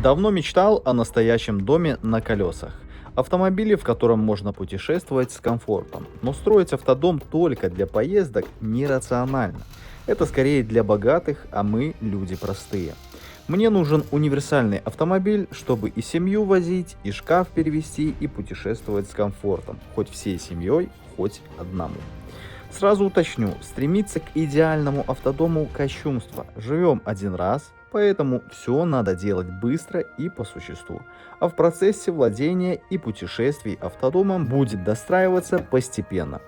Давно мечтал о настоящем доме на колесах. Автомобиле, в котором можно путешествовать с комфортом. Но строить автодом только для поездок нерационально. Это скорее для богатых, а мы люди простые. Мне нужен универсальный автомобиль, чтобы и семью возить, и шкаф перевезти, и путешествовать с комфортом. Хоть всей семьей, хоть одному. Сразу уточню, стремиться к идеальному автодому кощунство. Живем один раз, поэтому все надо делать быстро и по существу. А в процессе владения и путешествий автодомом будет достраиваться постепенно.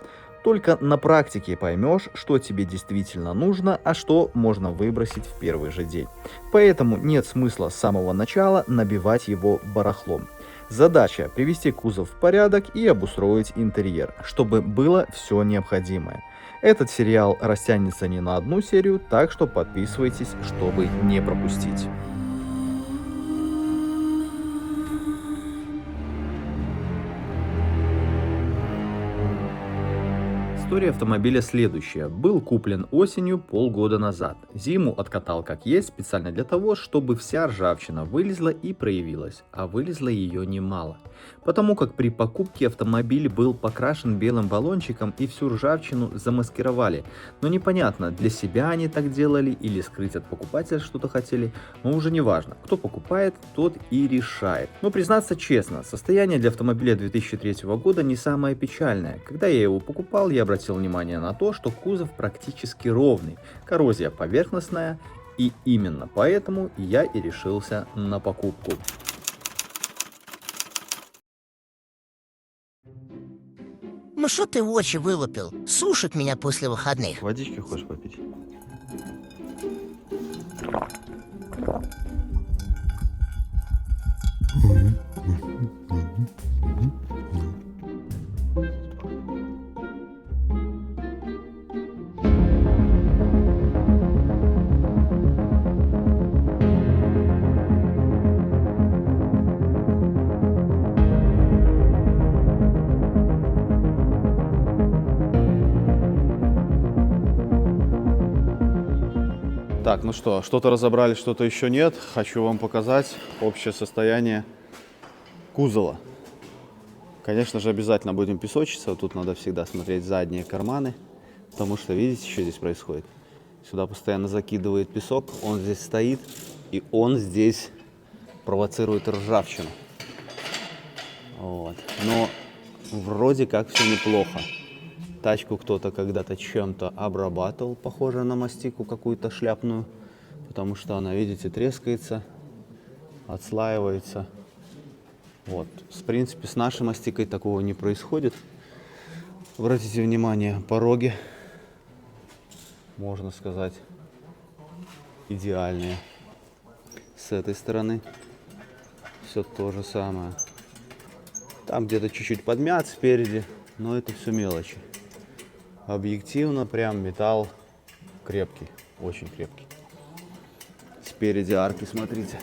Только на практике поймешь, что тебе действительно нужно, а что можно выбросить в первый же день. Поэтому нет смысла с самого начала набивать его барахлом. Задача – привести кузов в порядок и обустроить интерьер, чтобы было все необходимое. Этот сериал растянется не на одну серию, так что подписывайтесь, чтобы не пропустить. История автомобиля следующая. Был куплен осенью полгода назад. Зиму откатал как есть, специально для того, чтобы вся ржавчина вылезла и проявилась. А вылезло ее немало. Потому как при покупке автомобиль был покрашен белым баллончиком и всю ржавчину замаскировали. Но непонятно, для себя они так делали или скрыть от покупателя что-то хотели. Но уже не важно. Кто покупает, тот и решает. Но признаться честно, состояние для автомобиля 2003 года не самое печальное. Когда я его покупал, я обратил внимание на то, что кузов практически ровный, коррозия поверхностная, и именно поэтому я и решился на покупку. Ну что ты в очи вылупил? Сушит меня после выходных. Водички хочешь попить? Так, ну что, что-то разобрали, что-то еще нет. Хочу вам показать общее состояние кузова. Конечно же, обязательно будем песочиться. Тут надо всегда смотреть задние карманы, потому что, видите, что здесь происходит? Сюда постоянно закидывает песок, он здесь стоит, и он здесь провоцирует ржавчину. Вот. Но вроде как все неплохо. Тачку кто-то когда-то чем-то обрабатывал, похоже на мастику какую-то шляпную, потому что она, видите, трескается, отслаивается. Вот. В принципе, с нашей мастикой такого не происходит. Обратите внимание, пороги, можно сказать, идеальные. С этой стороны все то же самое. Там где-то чуть-чуть подмят спереди, но это все мелочи. Объективно прям металл крепкий, очень крепкий. Спереди арки, смотрите.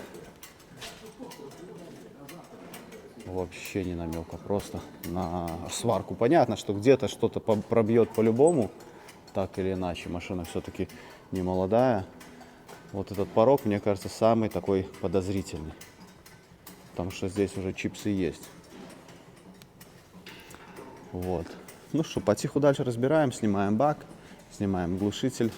Вообще не намека, просто на сварку. Понятно, что где-то что-то пробьет по-любому, так или иначе. Машина все-таки не молодая. Вот этот порог, мне кажется, самый такой подозрительный. Потому что здесь уже чипсы есть. Вот. Ну что, потиху дальше разбираем, снимаем бак, снимаем глушитель,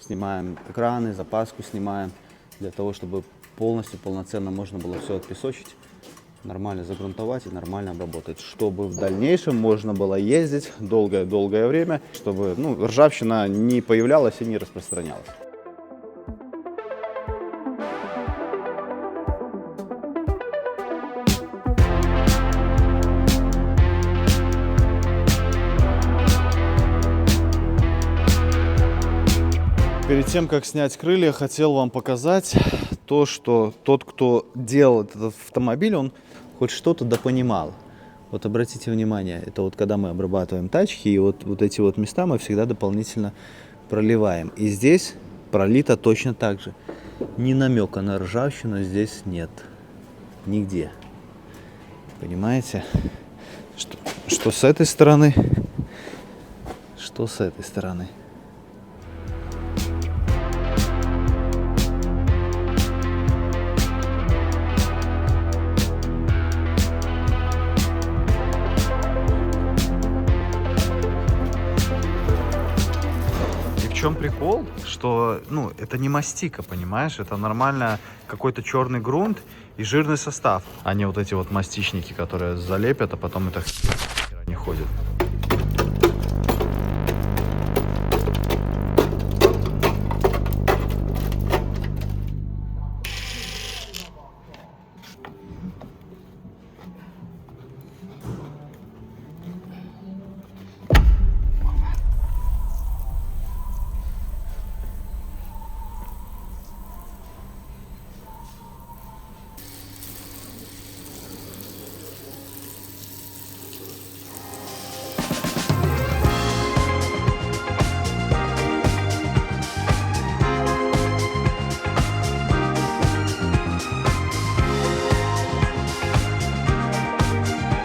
снимаем экраны, запаску снимаем, для того, чтобы полностью, полноценно можно было все отпесочить, нормально загрунтовать и нормально обработать, чтобы в дальнейшем можно было ездить долгое-долгое время, чтобы ржавчина не появлялась и не распространялась. Перед тем, как снять крылья, хотел вам показать то, что тот, кто делал этот автомобиль, он хоть что-то допонимал. Вот обратите внимание, это вот когда мы обрабатываем тачки, и вот эти вот места мы всегда дополнительно проливаем. И здесь пролито точно так же. Ни намека на ржавчину здесь нет. Нигде. Понимаете? Что с этой стороны, что с этой стороны. чем прикол? Что, ну, это не мастика, понимаешь? Это нормально какой-то черный грунт и жирный состав, а не вот эти вот мастичники, которые залепят, а потом это не ходит.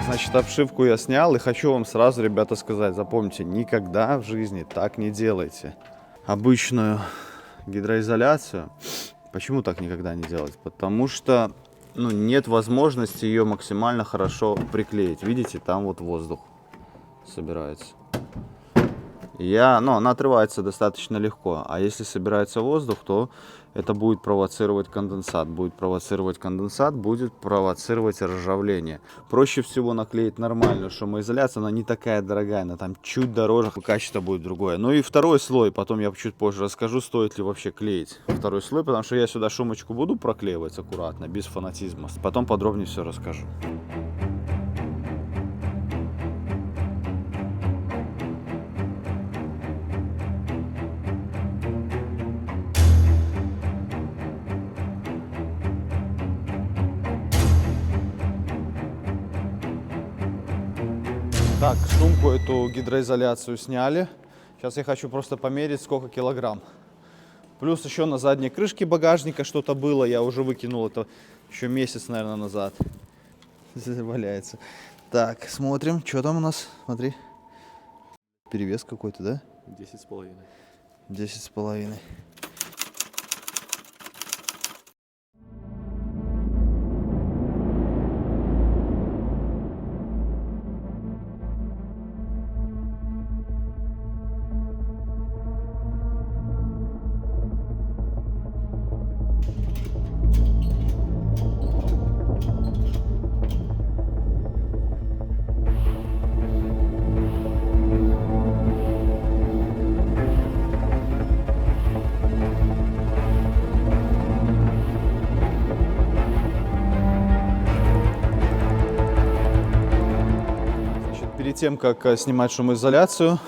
Значит, обшивку я снял и хочу вам сразу, ребята, сказать, запомните, никогда в жизни так не делайте. Обычную гидроизоляцию, почему так никогда не делать? Потому что, ну, нет возможности ее максимально хорошо приклеить. Видите, там вот воздух собирается. Она отрывается достаточно легко, а если собирается воздух, то это будет провоцировать конденсат. Будет провоцировать ржавление. Проще всего наклеить нормальную шумоизоляцию, она не такая дорогая, она там чуть дороже, качество будет другое. Ну и второй слой, потом я чуть позже расскажу, стоит ли вообще клеить второй слой, потому что я сюда шумочку буду проклеивать аккуратно, без фанатизма. Потом подробнее все расскажу. Так, сумку эту гидроизоляцию сняли. Сейчас я хочу просто померить, сколько килограмм. Плюс еще на задней крышке багажника что-то было. Я уже выкинул это еще месяц, наверное, назад. Здесь валяется. Так, смотрим, что там у нас. Смотри. Перевес какой-то, да? 10,5. 10,5. Перед тем, как снимать шумоизоляцию,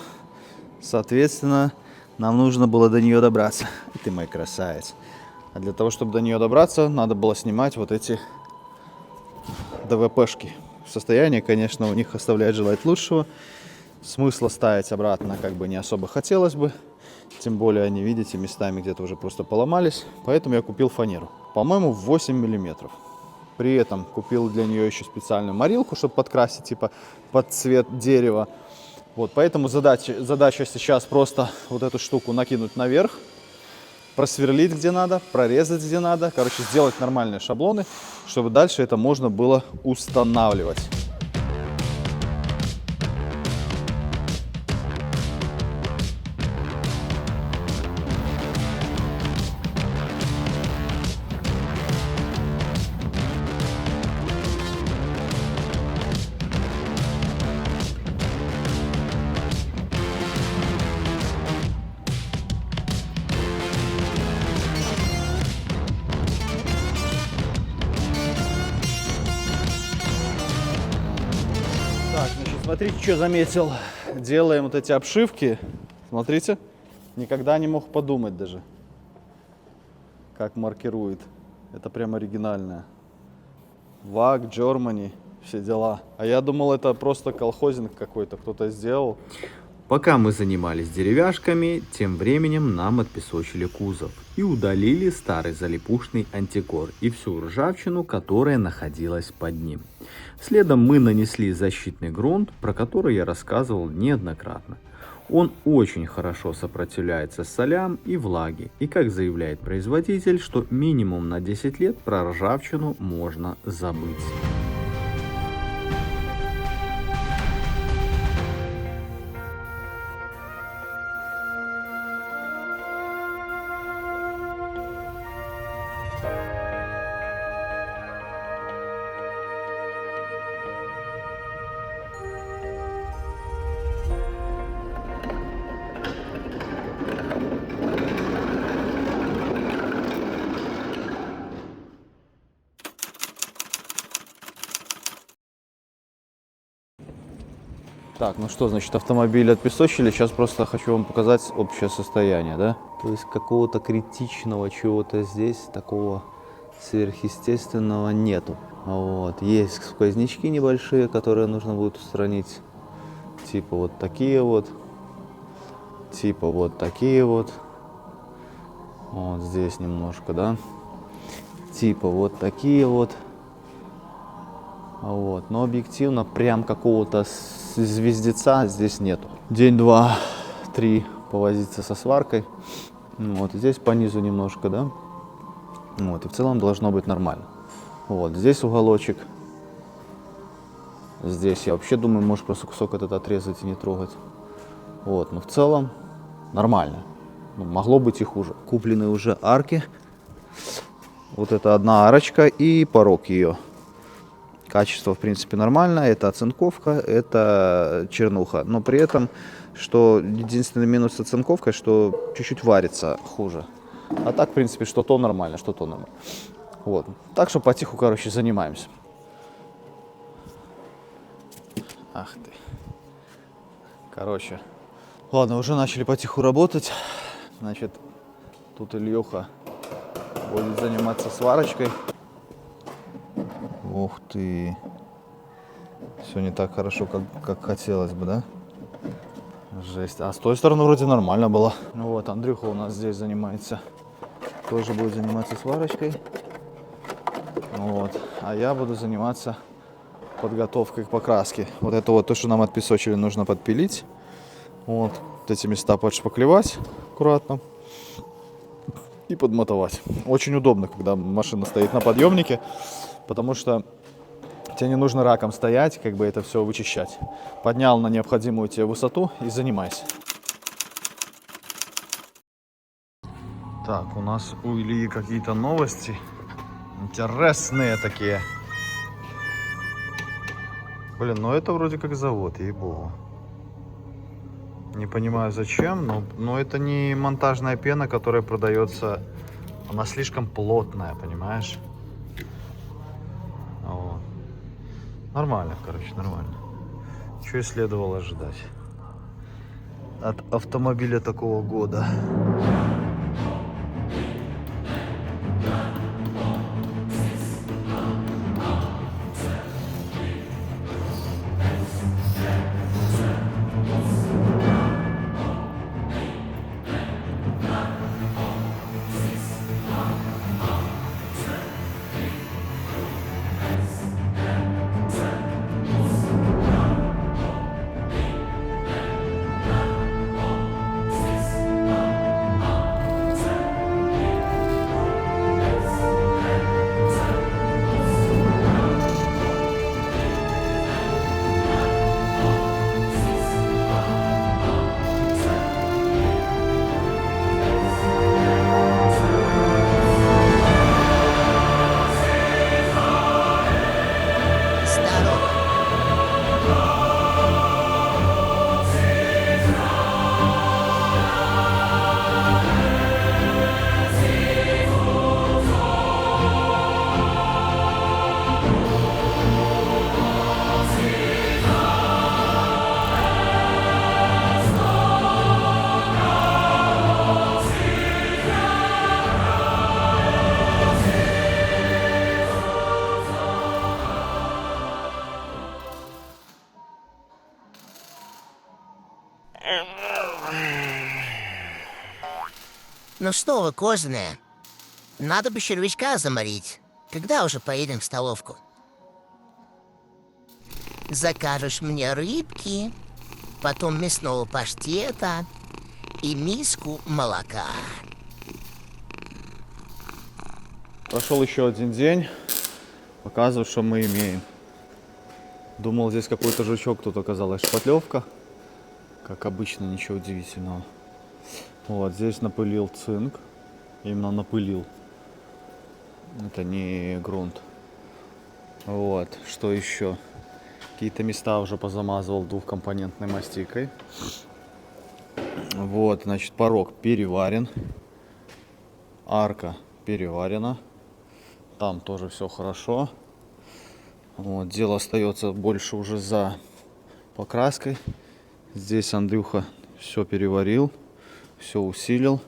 соответственно, нам нужно было до нее добраться. Ты мой красавец. А для того, чтобы до нее добраться, надо было снимать вот эти ДВПшки. Состояние, конечно, у них оставляет желать лучшего. Смысла ставить обратно как бы не особо хотелось бы. Тем более они, видите, местами где-то уже просто поломались. Поэтому я купил фанеру. По-моему, 8 миллиметров. При этом купил для нее еще специальную морилку, чтобы подкрасить типа под цвет дерева. Вот, поэтому задача сейчас просто вот эту штуку накинуть наверх, просверлить где надо, прорезать где надо. Короче, сделать нормальные шаблоны, чтобы дальше это можно было устанавливать. Так, значит, смотрите, что заметил. Делаем вот эти обшивки. Смотрите, никогда не мог подумать даже, как маркирует. Это прям оригинальное. ВАГ, Germany, все дела. А я думал, это просто колхозинг какой-то, кто-то сделал. Пока мы занимались деревяшками, тем временем нам отпесочили кузов и удалили старый залипушный антикор и всю ржавчину, которая находилась под ним. Следом мы нанесли защитный грунт, про который я рассказывал неоднократно. Он очень хорошо сопротивляется солям и влаге, и, как заявляет производитель, что минимум на 10 лет про ржавчину можно забыть. Так, ну что, значит, автомобиль отпесочили. Сейчас просто хочу вам показать общее состояние, да? То есть какого-то критичного чего-то здесь, такого сверхъестественного нету. Вот. Есть сквознячки небольшие, которые нужно будет устранить. Типа вот такие вот. Типа вот такие вот. Вот здесь немножко, да? Типа вот такие вот. Вот. Но объективно прям какого-то звездеца здесь нету. День, два, три повозиться со сваркой. Вот здесь по низу немножко, да? Вот. И в целом должно быть нормально. Вот здесь уголочек. Здесь я вообще думаю, может просто кусок этот отрезать и не трогать. Вот. Но в целом нормально. Ну, могло быть и хуже. Куплены уже арки. Вот это одна арочка и порог ее. Качество, в принципе, нормально. Это оцинковка, это чернуха. Но при этом, что единственный минус с оцинковкой, что чуть-чуть варится хуже. А так, в принципе, что то нормально, что то нормально. Вот. Так что потиху, короче, занимаемся. Ах ты. Короче. Ладно, уже начали потиху работать. Значит, тут Ильёха будет заниматься сварочкой. Ух ты. Все не так хорошо, как хотелось бы, да? Жесть. А с той стороны вроде нормально было. Ну вот, Андрюха у нас здесь занимается. Тоже будет заниматься сварочкой. Вот. А я буду заниматься подготовкой к покраске. Вот это вот то, что нам отпесочили, нужно подпилить. Вот эти места подшпаклевать аккуратно и подмотовать. Очень удобно, когда машина стоит на подъемнике, потому что тебе не нужно раком стоять, как бы это все вычищать. Поднял на необходимую тебе высоту и занимайся. Так, у нас у Ильи какие-то новости интересные такие. Блин, ну это вроде как завод, ей-богу. Не понимаю зачем, но это не монтажная пена, которая продается. Она слишком плотная, понимаешь? Вот. Нормально, короче, нормально. Что и следовало ожидать от автомобиля такого года. Здорово. Ну что вы, козные, надо бы червячка заморить. Когда уже поедем в столовку? Закажешь мне рыбки, потом мясного паштета и миску молока. Прошел еще один день. Показываю, что мы имеем. Думал, здесь какой-то жучок, тут оказалась шпатлевка. Как обычно, ничего удивительного. Вот, здесь напылил цинк. Именно напылил. Это не грунт. Вот, что еще? Какие-то места уже позамазывал двухкомпонентной мастикой. Вот, значит, порог переварен. Арка переварена. Там тоже все хорошо. Вот, дело остается больше уже за покраской. Здесь Андрюха все переварил, все усилил.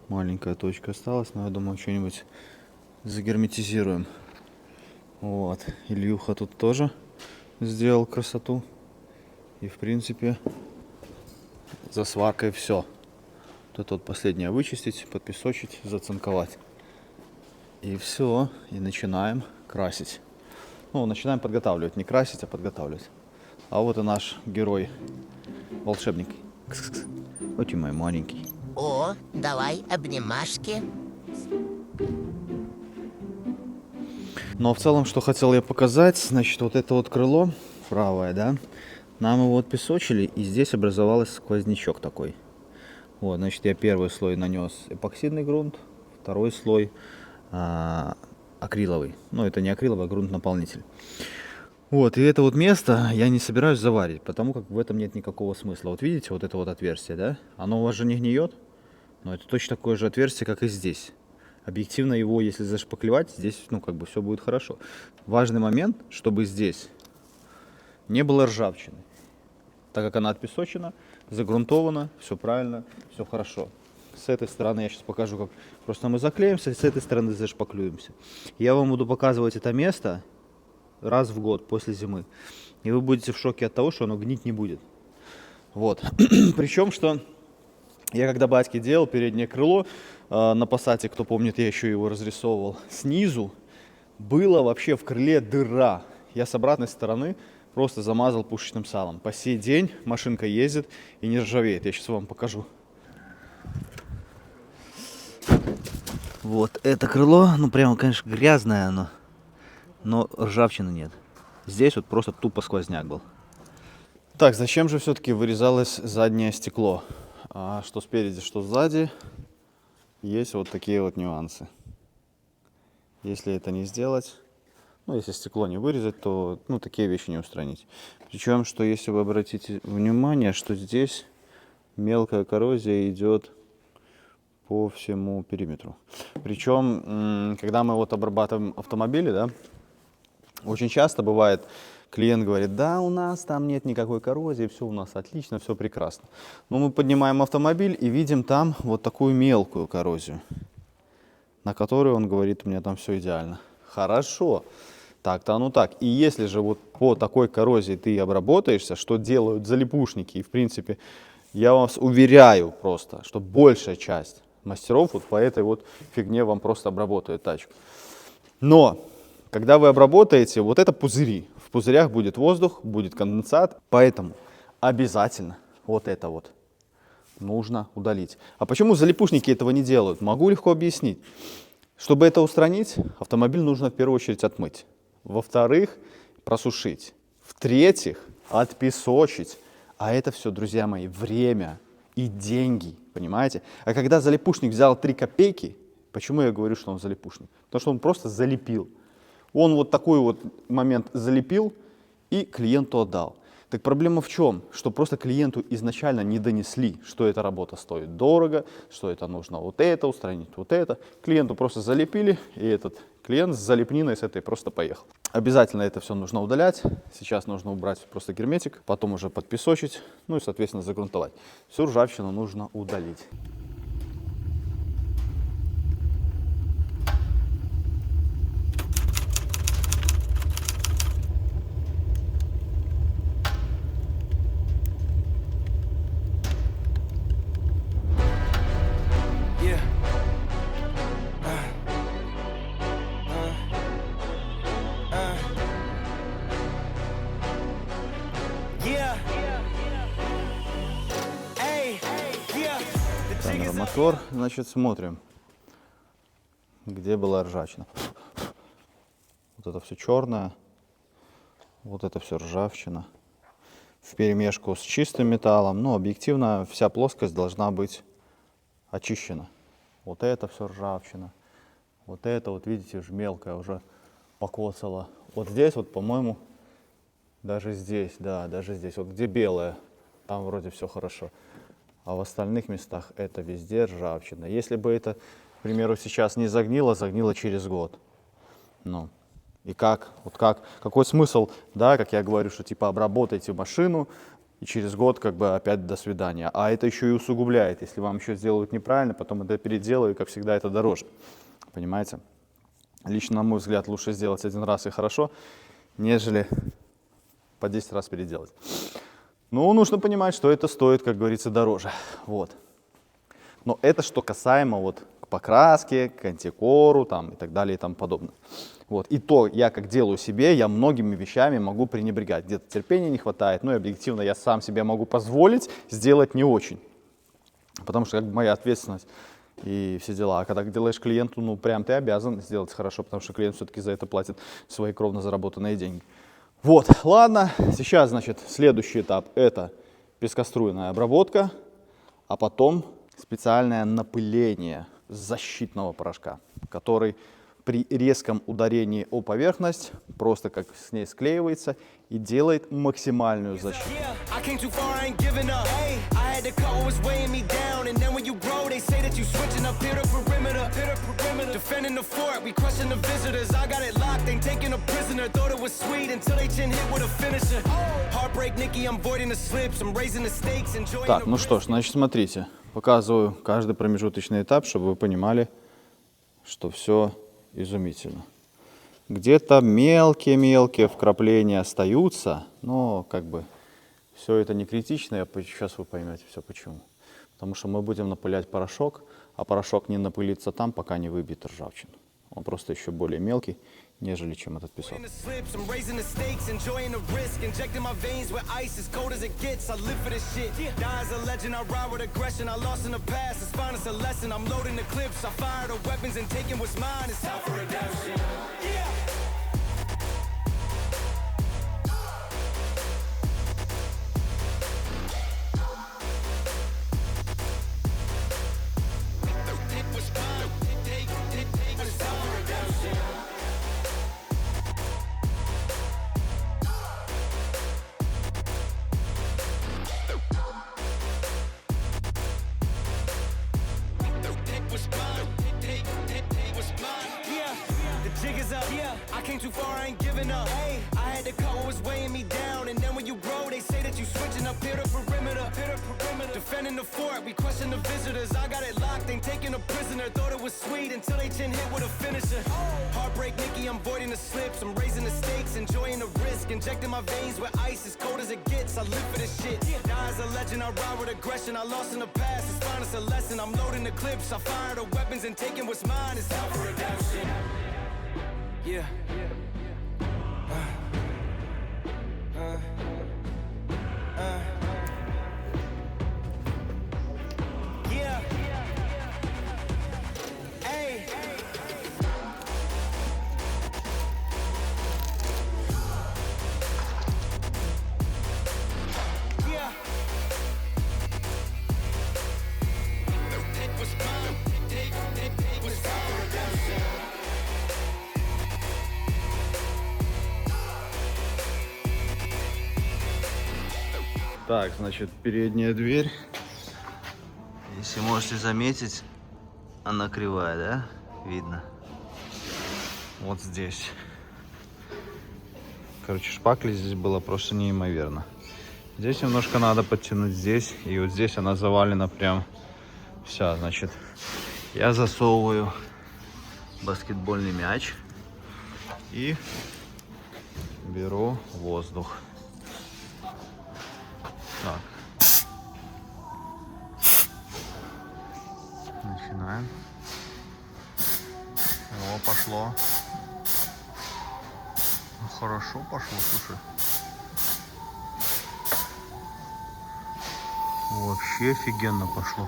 Маленькая точка осталась, но я думаю, что-нибудь загерметизируем. Вот. Ильюха тут тоже сделал красоту. И в принципе за сваркой все. Вот это вот последнее вычистить, подпесочить, зацинковать. И все. И начинаем красить. Ну, начинаем подготавливать. Не красить, а подготавливать. А вот и наш герой, волшебник. Кс-кс-кс. Вот и мой маленький. О, давай обнимашки. Но в целом, что хотел я показать, значит, вот это вот крыло правое, да, нам его отпесочили, и здесь образовался сквознячок такой. Вот, значит, я первый слой нанес эпоксидный грунт, второй слой акриловый. Ну, это не акриловый, а грунт-наполнитель. Вот, и это вот место я не собираюсь заварить, потому как в этом нет никакого смысла. Вот видите, вот это вот отверстие, да? Оно у вас же не гниет, но это точно такое же отверстие, как и здесь. Объективно его, если зашпаклевать, здесь, ну, как бы все будет хорошо. Важный момент, чтобы здесь не было ржавчины. Так как она отпесочена, загрунтована, все правильно, все хорошо. С этой стороны я сейчас покажу, как просто мы заклеимся, с этой стороны зашпаклюемся. Я вам буду показывать это место раз в год после зимы. И вы будете в шоке от того, что оно гнить не будет. Вот. Причем, что я когда батьке делал переднее крыло на Пассате, кто помнит, я еще его разрисовывал, снизу было вообще в крыле дыра. Я с обратной стороны просто замазал пушечным салом. По сей день машинка ездит и не ржавеет. Я сейчас вам покажу. Вот это крыло, ну прямо, конечно, грязное оно, но ржавчины нет. Здесь вот просто тупо сквозняк был. Так, зачем же все-таки вырезалось заднее стекло? Что спереди, что сзади, есть вот такие вот нюансы. Если это не сделать, ну, если стекло не вырезать, то, ну, такие вещи не устранить. Причем, что если вы обратите внимание, что здесь мелкая коррозия идет по всему периметру. Причем, когда мы вот обрабатываем автомобили, да, очень часто бывает, клиент говорит, да, у нас там нет никакой коррозии, все у нас отлично, все прекрасно. Но мы поднимаем автомобиль и видим там вот такую мелкую коррозию, на которую он говорит, у меня там все идеально. Хорошо, так-то оно так. И если же вот по такой коррозии ты обработаешься, что делают залипушники, и в принципе, я вас уверяю просто, что большая часть мастеров вот по этой вот фигне вам просто обработают тачку. Но когда вы обработаете, вот это пузыри. В пузырях будет воздух, будет конденсат. Поэтому обязательно вот это вот нужно удалить. А почему залипушники этого не делают? Могу легко объяснить. Чтобы это устранить, автомобиль нужно в первую очередь отмыть. Во-вторых, просушить. В-третьих, отпесочить. А это все, друзья мои, время и деньги. Понимаете? А когда залипушник взял 3 копейки, почему я говорю, что он залипушник? Потому что он просто залепил. Он вот такой вот момент залепил и клиенту отдал. Так проблема в чем? Что просто клиенту изначально не донесли, что эта работа стоит дорого, что это нужно вот это устранить, вот это. Клиенту просто залепили, и этот клиент с залепниной с этой просто поехал. Обязательно это все нужно удалять. Сейчас нужно убрать просто герметик, потом уже подпесочить, ну и, соответственно, загрунтовать. Всю ржавчину нужно удалить. Камера, мотор, значит, смотрим, где была ржавчина. Вот это все черное, вот это все ржавчина. Вперемешку с чистым металлом, но объективно вся плоскость должна быть очищена. Вот это все ржавчина, вот это вот, видите, уже мелкое, уже покоцало. Вот здесь вот, по-моему, даже здесь, да, даже здесь, вот где белое, там вроде все хорошо. А в остальных местах это везде ржавчина. Если бы это, к примеру, сейчас не загнило, загнило через год. Ну, И как? Вот как? Какой смысл, да, как я говорю, что типа обработайте машину, и через год как бы опять до свидания. А это еще и усугубляет. Если вам еще сделают неправильно, потом это переделаю, и как всегда это дороже. Понимаете? Лично, на мой взгляд, лучше сделать один раз и хорошо, нежели по 10 раз переделать. Ну, нужно понимать, что это стоит, как говорится, дороже. Вот. Но это что касаемо вот к покраске, к антикору там, и так далее и тому подобное. Вот. И то я как делаю себе, я многими вещами могу пренебрегать. Где-то терпения не хватает, ну и объективно я сам себе могу позволить сделать не очень. Потому что как бы моя ответственность и все дела. А когда делаешь клиенту, ну прям ты обязан сделать хорошо, потому что клиент все-таки за это платит свои кровно заработанные деньги. Вот, ладно, сейчас, значит, следующий этап – это пескоструйная обработка, а потом специальное напыление защитного порошка, который при резком ударении о поверхность просто как с ней склеивается и делает максимальную защиту. Так, ну что ж, значит, смотрите, показываю каждый промежуточный этап, чтобы вы понимали, что все изумительно. Где-то мелкие-мелкие вкрапления остаются, но как бы все это не критично, сейчас вы поймете все почему. Потому что мы будем напылять порошок, а порошок не напылится там, пока не выбьет ржавчину. Он просто еще более мелкий, нежели чем этот песок. Came too far, I ain't giving up. Hey, I had to cut what was weighing me down. And then when you grow, they say that you switching up here to perimeter. Defending the fort, we crushing the visitors. I got it locked, ain't taking a prisoner. Thought it was sweet until they chin hit with a finisher. Heartbreak Nikki, I'm voiding the slips. I'm raising the stakes, enjoying the risk. Injecting my veins with ice, as cold as it gets. I live for this shit. Die as a legend, I ride with aggression. I lost in the past, it's fine, it's a lesson. I'm loading the clips, I fire the weapons and taking what's mine. It's time for redemption. Yeah. Yeah. Hey. Yeah. It was mine. It was time for redemption. Так, значит, передняя дверь. Если можете заметить, она кривая, да? Видно. Вот здесь. Короче, шпакли здесь было просто неимоверно. Здесь немножко надо подтянуть здесь. И вот здесь она завалена прям вся. Значит, я засовываю баскетбольный мяч и беру воздух. Так. Начинаем. О, пошло. Ну, хорошо пошло, слушай. Вообще офигенно пошло.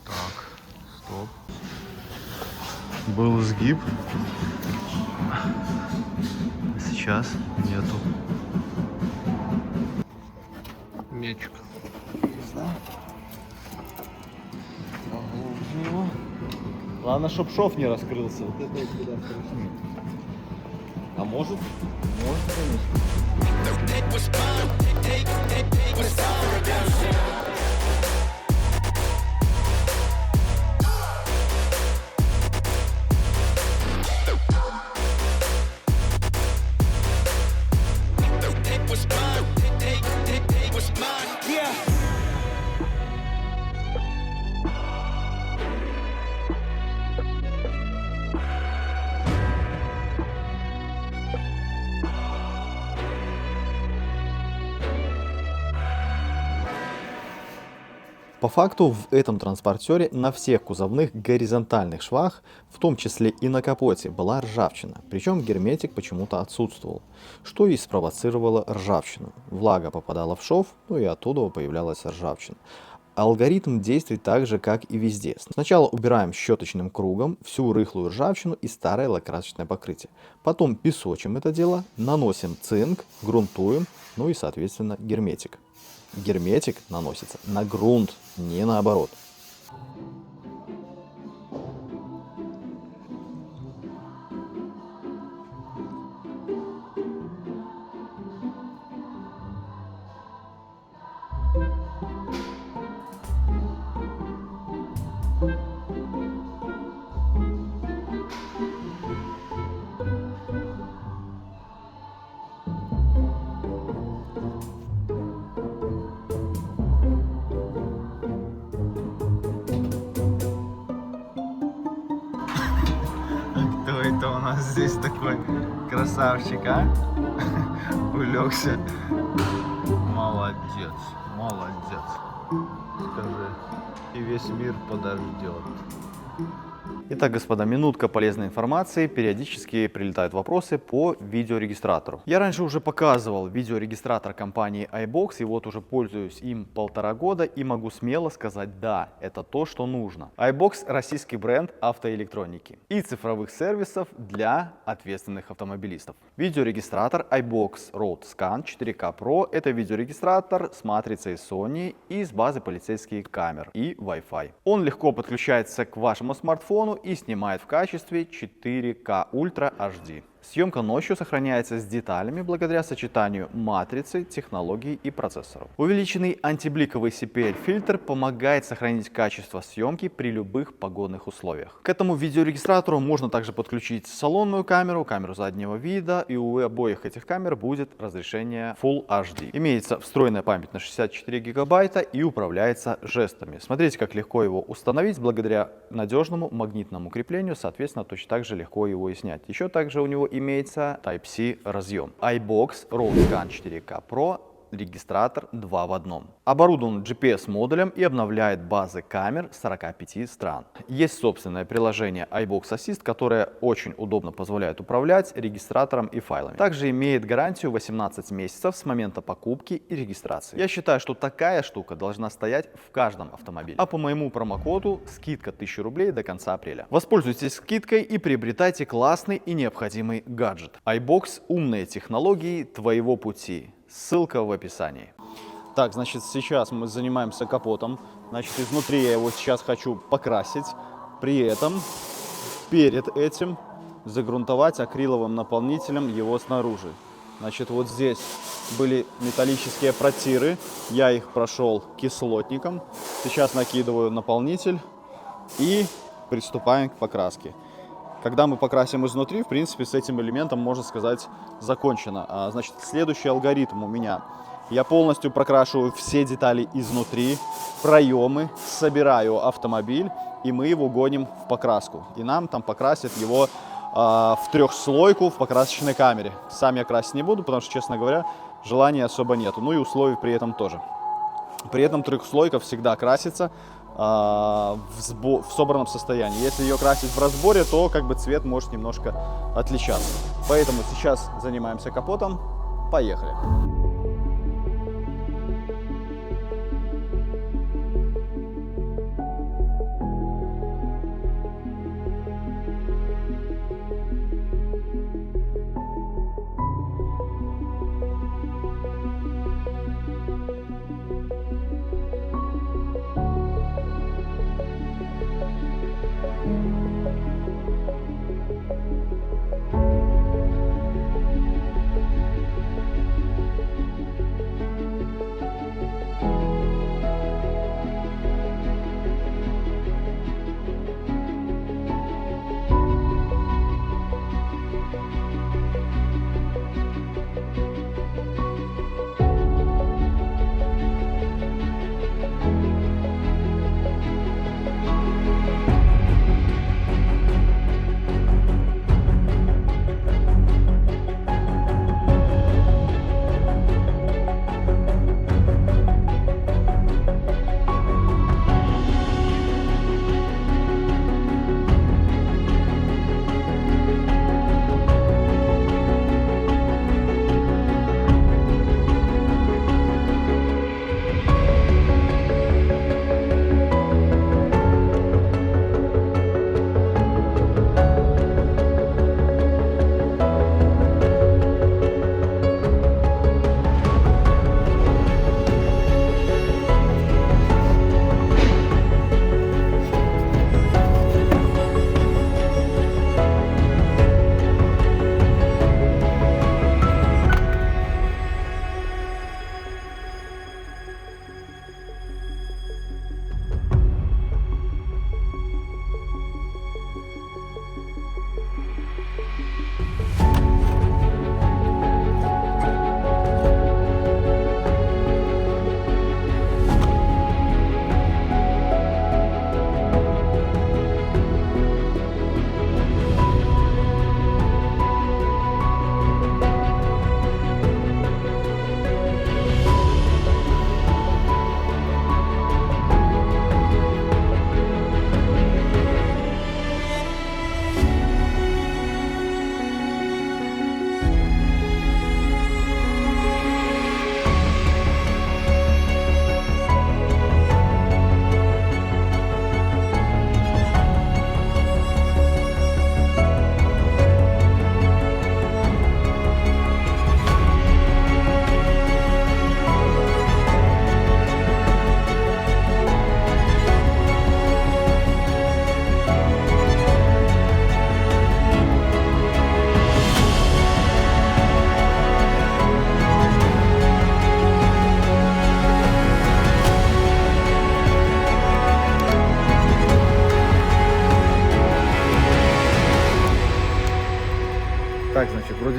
Так, стоп. Был сгиб. Сейчас нету. Мячик. Главное, чтоб шов не раскрылся. Вот это куда страшнее. А может, конечно. По факту в этом транспортере на всех кузовных горизонтальных швах, в том числе и на капоте, была ржавчина, причем герметик почему-то отсутствовал, что и спровоцировало ржавчину. Влага попадала в шов, ну и оттуда появлялась ржавчина. Алгоритм действует так же, как и везде. Сначала убираем щеточным кругом всю рыхлую ржавчину и старое лакрасочное покрытие. Потом песочим это дело, наносим цинк, грунтуем, ну и соответственно герметик. Герметик наносится на грунт, не наоборот. Кто это у нас здесь такой красавчик, а? Улегся. Молодец, молодец. Скажи, и весь мир подождет. Итак, господа, минутка полезной информации. Периодически прилетают вопросы по видеорегистратору. Я раньше уже показывал видеорегистратор компании iBox, и вот уже пользуюсь им 1,5 года и могу смело сказать, да, это то, что нужно. iBox — российский бренд автоэлектроники и цифровых сервисов для ответственных автомобилистов. Видеорегистратор iBox Road Scan 4K Pro — это видеорегистратор с матрицей Sony и с базой полицейских камер и Wi-Fi. Он легко подключается к вашему смартфону и снимает в качестве 4К Ultra HD. Съемка ночью сохраняется с деталями благодаря сочетанию матрицы, технологий и процессоров. Увеличенный антибликовый CPL-фильтр помогает сохранить качество съемки при любых погодных условиях. К этому видеорегистратору можно также подключить салонную камеру, камеру заднего вида, и у обоих этих камер будет разрешение Full HD. Имеется встроенная память на 64 гигабайта и управляется жестами. Смотрите, как легко его установить благодаря надежному магнитному креплению, соответственно, точно так же легко его и снять. Еще также у него имеется Type-C разъем. iBox Road Scan 4K Pro регистратор 2 в 1. Оборудован GPS-модулем и обновляет базы камер 45 стран. Есть собственное приложение iBox Assist, которое очень удобно позволяет управлять регистратором и файлами. Также имеет гарантию 18 месяцев с момента покупки и регистрации. Я считаю, что такая штука должна стоять в каждом автомобиле. А по моему промокоду скидка 1000 рублей до конца апреля. Воспользуйтесь скидкой и приобретайте классный и необходимый гаджет. iBox — умные технологии твоего пути. Ссылка в описании. Так, значит, сейчас мы занимаемся капотом. Значит, изнутри я его сейчас хочу покрасить. При этом, перед этим, загрунтовать акриловым наполнителем его снаружи. Значит, вот здесь были металлические протиры. Я их прошел кислотником. Сейчас накидываю наполнитель и приступаем к покраске. Когда мы покрасим изнутри, в принципе, с этим элементом, можно сказать, закончено. Значит, следующий алгоритм у меня. Я полностью прокрашиваю все детали изнутри, проемы, собираю автомобиль, и мы его гоним в покраску. И нам там покрасят его в трехслойку в покрасочной камере. Сам я красить не буду, потому что, честно говоря, желания особо нету. Ну и условий при этом тоже. При этом трехслойка всегда красится в собранном состоянии. Если ее красить в разборе, то как бы цвет может немножко отличаться. Поэтому сейчас занимаемся капотом. Поехали!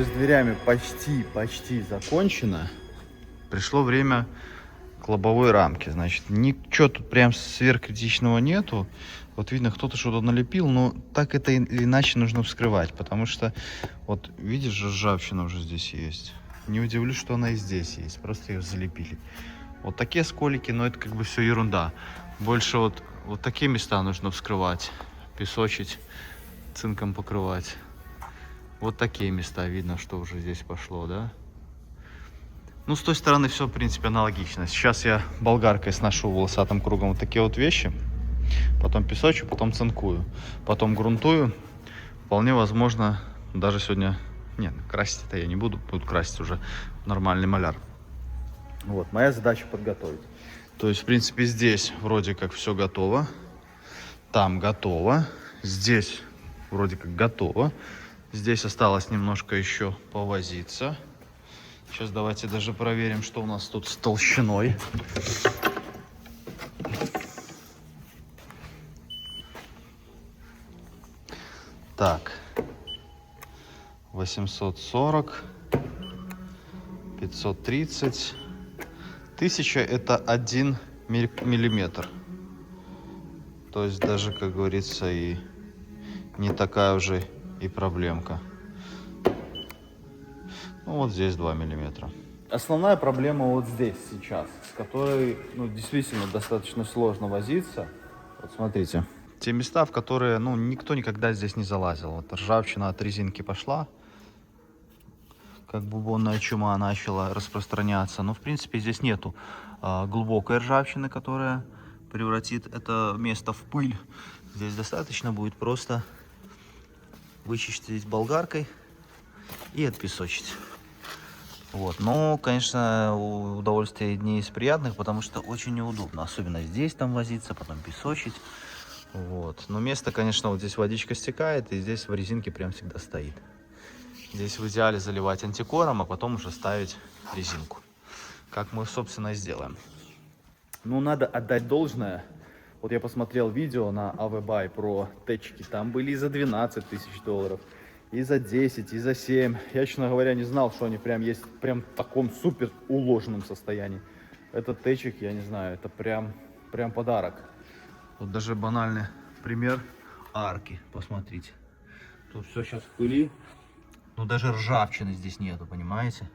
с дверями почти закончено. Пришло время к лобовой рамке. Значит, ничего тут прям сверхкритичного нету. Вот видно, кто-то что-то налепил, но так это или иначе нужно вскрывать, потому что, вот видишь, ржавчина уже здесь есть. Не удивлюсь, что она и здесь есть, просто ее залепили. Вот такие сколики, но это как бы все ерунда. Больше вот такие места нужно вскрывать, песочить, цинком покрывать. Вот такие места видно, что уже здесь пошло, да? Ну, с той стороны все, в принципе, аналогично. Сейчас я болгаркой сношу волосатым кругом вот такие вот вещи. Потом песочу, потом цинкую. Потом грунтую. Вполне возможно, даже сегодня... Нет, красить это я не буду. Буду красить уже нормальный маляр. Вот, моя задача подготовить. То есть, в принципе, здесь вроде как все готово. Там готово. Здесь вроде как готово. Здесь осталось немножко еще повозиться. Сейчас давайте даже проверим, что у нас тут с толщиной. Так. 840. 530. 1000 это 1 миллиметр. То есть даже, как говорится, и не такая уже и проблемка. Ну, вот здесь 2 миллиметра. Основная проблема вот здесь сейчас, с которой, ну, действительно достаточно сложно возиться. Вот смотрите. Те места, в которые, ну, никто никогда здесь не залазил. Вот ржавчина от резинки пошла. Как бубонная чума начала распространяться. Но, в принципе, здесь нету глубокой ржавчины, которая превратит это место в пыль. Здесь достаточно будет просто вычистить болгаркой и отпесочить. Вот. Но, конечно, удовольствие не из приятных, потому что очень неудобно. Особенно здесь там возиться, потом песочить. Вот. Но место, конечно, вот здесь водичка стекает, и здесь в резинке прям всегда стоит. Здесь в идеале заливать антикором, а потом уже ставить резинку. Как мы, собственно, и сделаем. Ну, надо отдать должное. Вот я посмотрел видео на AVBuy про течки. Там были и за 12 тысяч долларов, и за 10, и за 7. Я, честно говоря, не знал, что они прям есть прям в таком супер уложенном состоянии. Этот течик, я не знаю, это прям подарок. Вот даже банальный пример арки. Посмотрите. Тут все сейчас в пыли. Но даже ржавчины здесь нету, понимаете?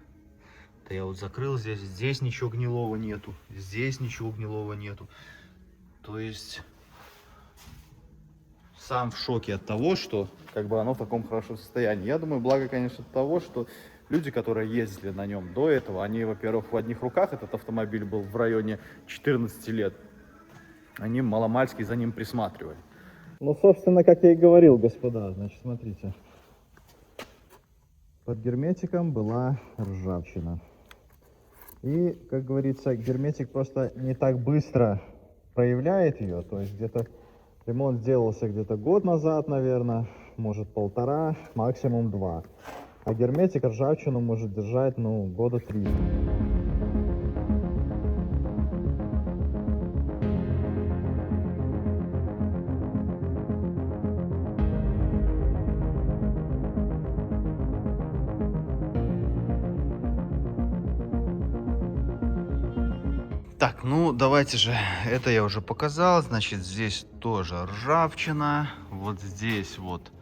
Это я вот закрыл здесь. Здесь ничего гнилого нету. Здесь ничего гнилого нету. То есть сам в шоке от того, что как бы оно в таком хорошем состоянии. Я думаю, благо, конечно, от того, что люди, которые ездили на нем до этого, они, во-первых, в одних руках, этот автомобиль был в районе 14 лет. Они маломальски за ним присматривали. Ну, собственно, как я и говорил, господа, значит, смотрите. Под герметиком была ржавчина. И, как говорится, герметик просто не так быстро проявляет ее. То есть где-то ремонт делался где-то год назад, наверное, может 1,5, максимум 2. А герметик ржавчину может держать, ну, года 3. Так, ну давайте же, это я уже показал, значит, здесь тоже ржавчина, вот здесь вот,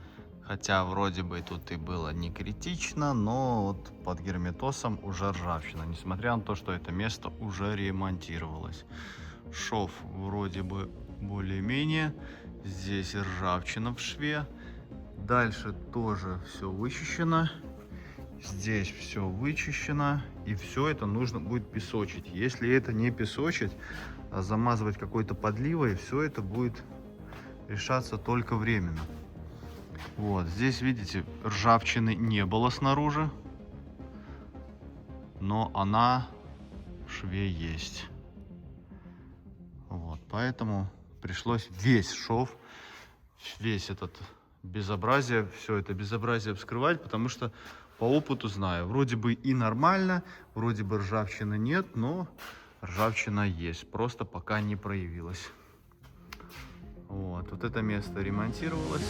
хотя вроде бы тут и было не критично, но вот под герметосом уже ржавчина, несмотря на то, что это место уже ремонтировалось. Шов вроде бы более-менее, здесь ржавчина в шве, дальше тоже все вычищено. Здесь все вычищено, и все это нужно будет песочить. Если это не песочить, а замазывать какой-то подливой, все это будет решаться только временно. Вот, здесь, видите, ржавчины не было снаружи, но она в шве есть. Вот, поэтому пришлось весь шов, весь этот безобразие, все это безобразие вскрывать, потому что по опыту знаю, вроде бы и нормально, вроде бы ржавчины нет, но ржавчина есть, просто пока не проявилась. Вот, вот это место ремонтировалось,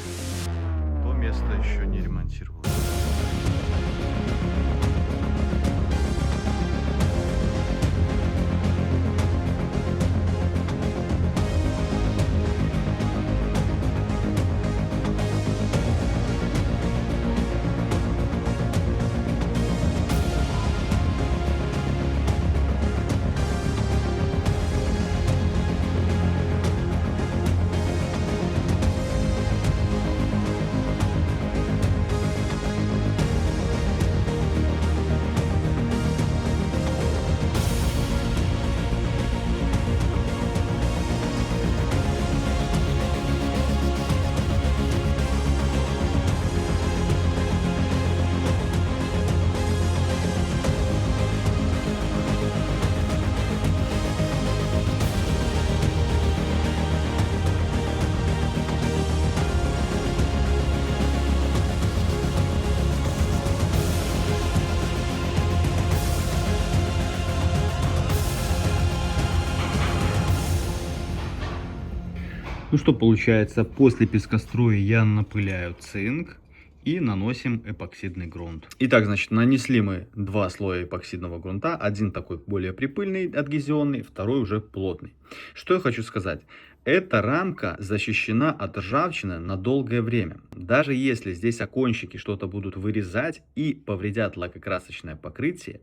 то место еще не ремонтировалось. Ну что получается, после пескоструя я напыляю цинк и наносим эпоксидный грунт. Итак, значит, нанесли мы 2 слоя эпоксидного грунта. Один такой более припыльный, адгезионный, второй уже плотный. Что я хочу сказать. Эта рамка защищена от ржавчины на долгое время. Даже если здесь окончики что-то будут вырезать и повредят лакокрасочное покрытие,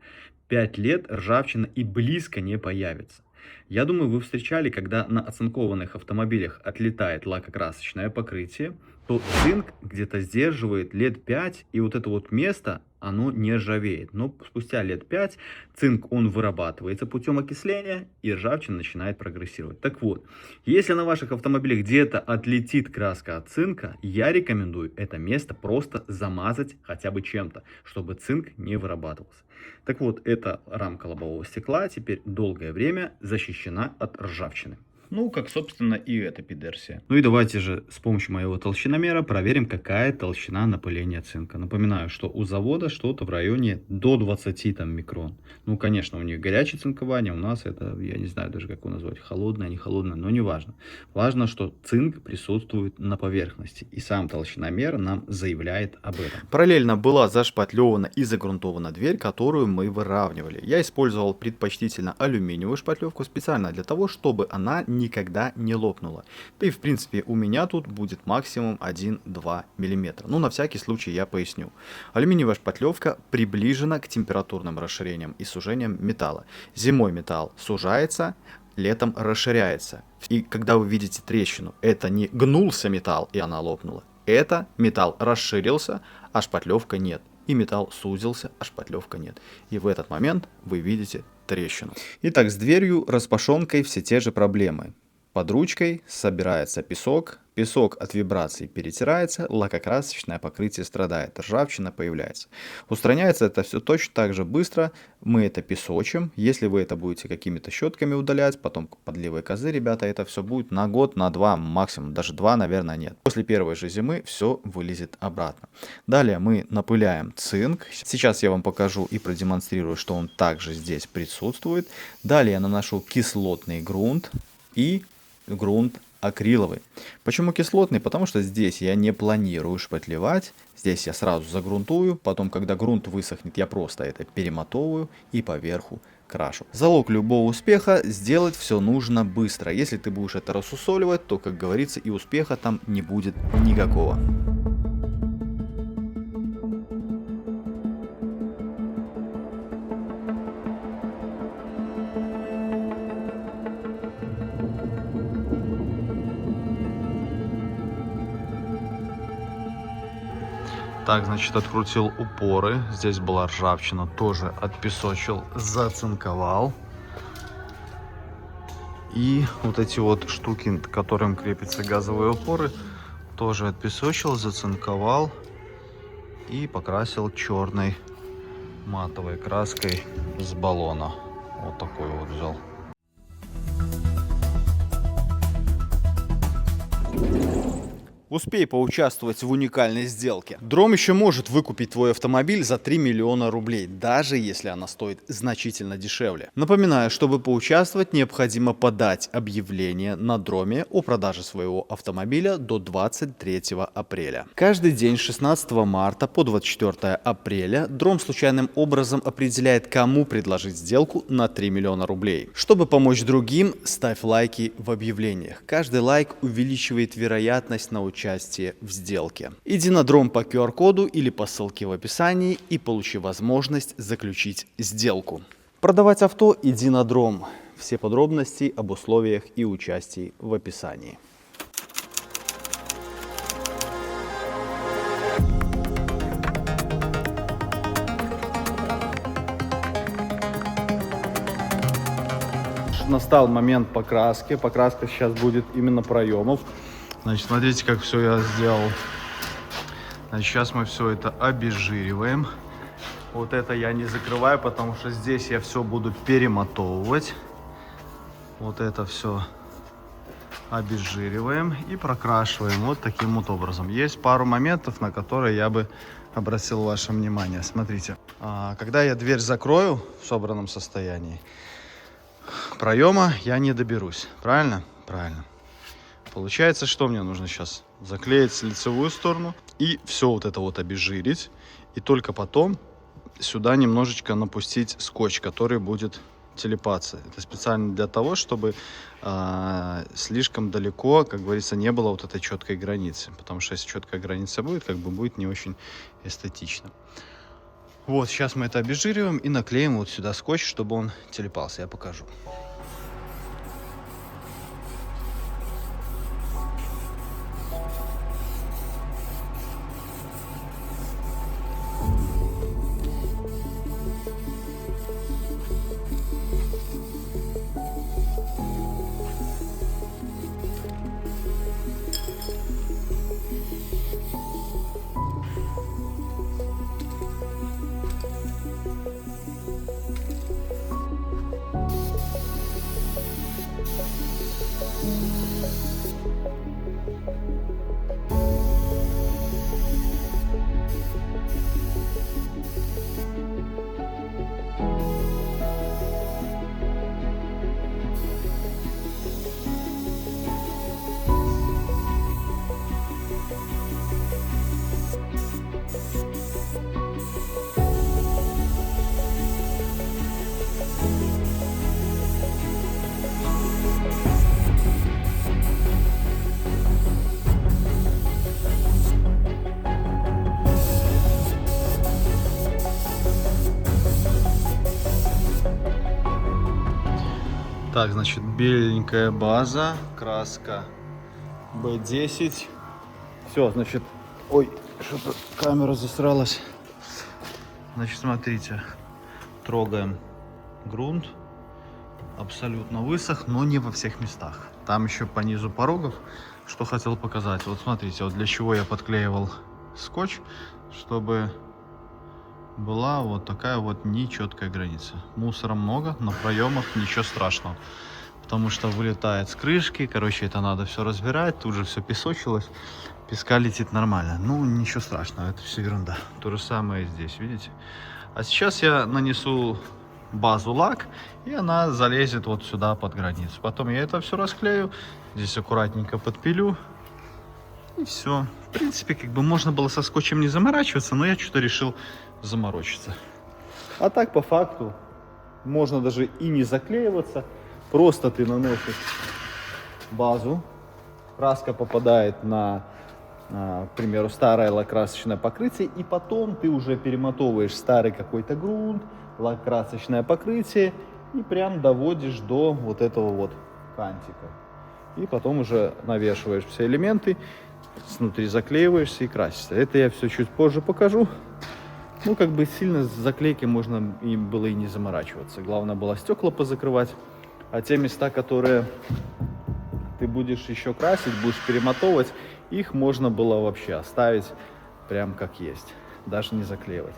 5 лет ржавчина и близко не появится. Я думаю, вы встречали, когда на оцинкованных автомобилях отлетает лакокрасочное покрытие, то цинк где-то сдерживает лет 5, и вот это вот место, оно не ржавеет. Но спустя лет 5 цинк, он вырабатывается путем окисления, и ржавчина начинает прогрессировать. Так вот, если на ваших автомобилях где-то отлетит краска от цинка, я рекомендую это место просто замазать хотя бы чем-то, чтобы цинк не вырабатывался. Так вот, эта рамка лобового стекла теперь долгое время защищена от ржавчины. Ну, как, собственно, и эта пидерсия. Ну и давайте же с помощью моего толщиномера проверим, какая толщина напыления цинка. Напоминаю, что у завода что-то в районе до 20 там, микрон. Ну, конечно, у них горячее цинкование, у нас это, я не знаю даже, как его назвать, холодное, не холодное, но не важно. Важно, что цинк присутствует на поверхности, и сам толщиномер нам заявляет об этом. Параллельно была зашпатлевана и загрунтована дверь, которую мы выравнивали. Я использовал предпочтительно алюминиевую шпатлевку специально для того, чтобы она никогда не лопнула. Да и в принципе у меня тут будет максимум 1-2 мм. Ну, на всякий случай я поясню. Алюминиевая шпатлевка приближена к температурным расширениям и сужениям металла. Зимой металл сужается, летом расширяется. И когда вы видите трещину, это не гнулся металл и она лопнула. Это металл расширился, а шпатлевка нет. И металл сузился, а шпатлевка нет. И в этот момент вы видите трещину. Итак, с дверью, распашонкой все те же проблемы. Под ручкой собирается песок, песок от вибраций перетирается, лакокрасочное покрытие страдает, ржавчина появляется. Устраняется это все точно так же быстро, мы это песочим. Если вы это будете какими-то щетками удалять, потом подливой козы, ребята, это все будет на год, на 2 максимум, даже 2, наверное, нет. После первой же зимы все вылезет обратно. Далее мы напыляем цинк. Сейчас я вам покажу и продемонстрирую, что он также здесь присутствует. Далее я наношу кислотный грунт и грунт акриловый. Почему кислотный? Потому что здесь я не планирую шпатлевать. Здесь я сразу загрунтую. Потом, когда грунт высохнет, я просто это перемотовываю и поверху крашу. Залог любого успеха — сделать все нужно быстро. Если ты будешь это рассусоливать, то, как говорится, и успеха там не будет никакого. Так, значит, открутил упоры. Здесь была ржавчина, тоже отпесочил, зацинковал. И вот эти вот штуки, к которым крепятся газовые упоры, тоже отпесочил, зацинковал и покрасил черной матовой краской с баллона. Вот такой вот взял. Успей поучаствовать в уникальной сделке. Дром еще может выкупить твой автомобиль за 3 миллиона рублей, даже если она стоит значительно дешевле. Напоминаю, чтобы поучаствовать, необходимо подать объявление на Дроме о продаже своего автомобиля до 23 апреля. Каждый день с 16 марта по 24 апреля Дром случайным образом определяет, кому предложить сделку на 3 миллиона рублей. Чтобы помочь другим, ставь лайки в объявлениях. Каждый лайк увеличивает вероятность на участие в сделке. Иди на Дром по QR-коду или по ссылке в описании и получи возможность заключить сделку. Продавать авто — иди на Дром. Все подробности об условиях и участии в описании. Настал момент покраски. Покраска сейчас будет именно проемов. Значит, смотрите, как все я сделал. Значит, сейчас мы все это обезжириваем. Вот это я не закрываю, потому что здесь я все буду перемотовывать. Вот это все обезжириваем и прокрашиваем вот таким вот образом. Есть пару моментов, на которые я бы обратил ваше внимание. Смотрите, когда я дверь закрою в собранном состоянии, проема я не доберусь. Правильно? Правильно. Получается, что мне нужно сейчас? Заклеить лицевую сторону и все вот это вот обезжирить. И только потом сюда немножечко напустить скотч, который будет телепаться. Это специально для того, чтобы слишком далеко, как говорится, не было вот этой четкой границы. Потому что если четкая граница будет, как бы будет не очень эстетично. Вот, сейчас мы это обезжириваем и наклеим вот сюда скотч, чтобы он телепался. Я покажу. Так, значит, беленькая база, краска B10. Все, значит, ой, что-то камера засралась. Значит, смотрите, трогаем грунт. Абсолютно высох, но не во всех местах. Там еще по низу порогов, что хотел показать. Вот смотрите, вот для чего я подклеивал скотч, чтобы была вот такая вот нечеткая граница. Мусора много, на проемах ничего страшного, потому что вылетает с крышки, короче, это надо все разбирать, тут же все песочилось, песка летит нормально. Ну, ничего страшного, это все ерунда. То же самое здесь, видите. А сейчас я нанесу базу лак, и она залезет вот сюда под границу. Потом я это все расклею, здесь аккуратненько подпилю, и все. В принципе, как бы можно было со скотчем не заморачиваться, но я что-то решил заморочиться. А так, по факту, можно даже и не заклеиваться. Просто ты наносишь базу, краска попадает на, к примеру, старое лакрасочное покрытие, и потом ты уже перемотовываешь старый какой-то грунт, лакрасочное покрытие, и прям доводишь до вот этого вот кантика. И потом уже навешиваешь все элементы, снутри заклеиваешься и красишься. Это я все чуть позже покажу. Ну, как бы сильно с заклейкой можно и было и не заморачиваться. Главное было стекла позакрывать. А те места, которые ты будешь еще красить, будешь перемотовывать, их можно было вообще оставить прям как есть. Даже не заклеивать.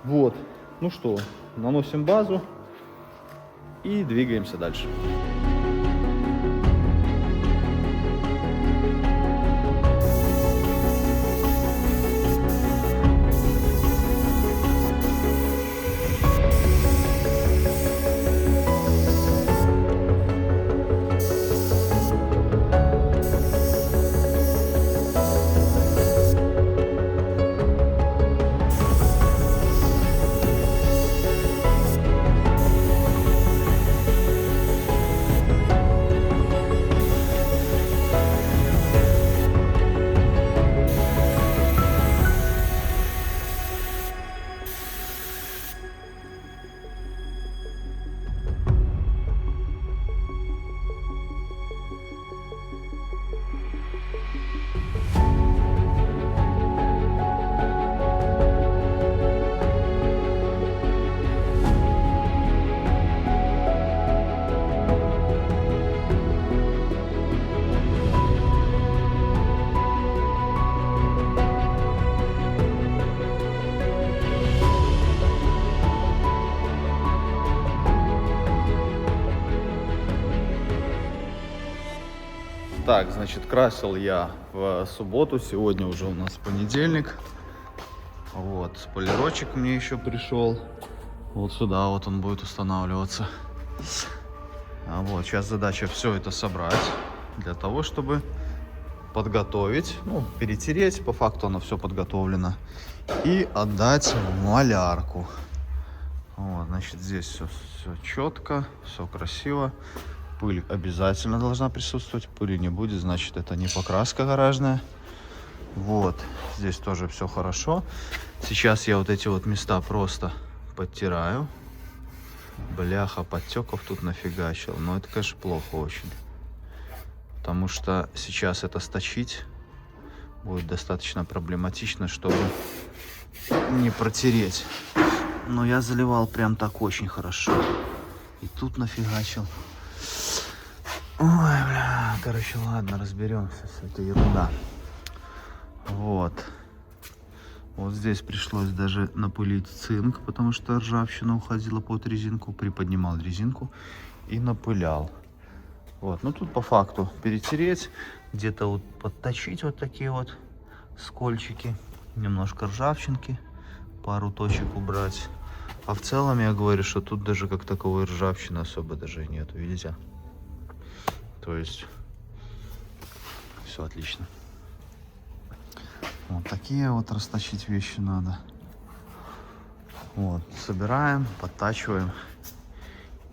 Вот. Ну что, наносим базу и двигаемся дальше. Так, значит, красил я в субботу, сегодня уже у нас понедельник. Вот, полирочек мне еще пришел. Вот сюда вот он будет устанавливаться. А вот, сейчас задача все это собрать. для того, чтобы подготовить, ну, перетереть, по факту оно все подготовлено, и отдать в малярку. Вот, значит, здесь все четко, все красиво. Пыль обязательно должна присутствовать. Пыли не будет, значит, это не покраска гаражная. Вот, здесь тоже все хорошо. Сейчас я вот эти вот места просто подтираю. Бляха, подтеков тут нафигачил. Но это, конечно, плохо очень. Потому что сейчас это сточить будет достаточно проблематично, чтобы не протереть. Но я заливал прям так очень хорошо. И тут нафигачил. Ой, бля. Короче, ладно, разберемся. Все это ерунда. Вот. Вот здесь пришлось даже напылить цинк, потому что ржавчина уходила под резинку. Приподнимал резинку и напылял. Вот, ну тут по факту перетереть, где-то вот подточить вот такие вот скольчики, немножко ржавчинки, пару точек убрать. А в целом я говорю, что тут даже как таковой ржавчины особо даже нету, видите? То есть все отлично. Вот такие вот расточить вещи надо. Вот, собираем, подтачиваем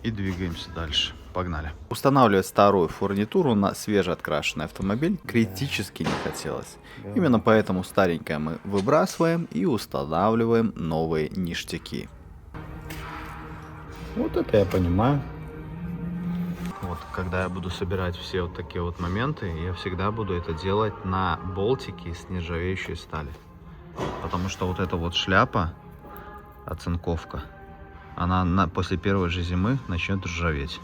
и двигаемся дальше. Погнали. Устанавливать старую фурнитуру на свежеоткрашенный автомобиль критически не хотелось. Именно поэтому старенькое мы выбрасываем и устанавливаем новые ништяки. Вот это я понимаю. Вот, когда я буду собирать все вот такие вот моменты, я всегда буду это делать на болтике с нержавеющей стали. Потому что вот эта вот шляпа, оцинковка, она после первой же зимы начнет ржаветь.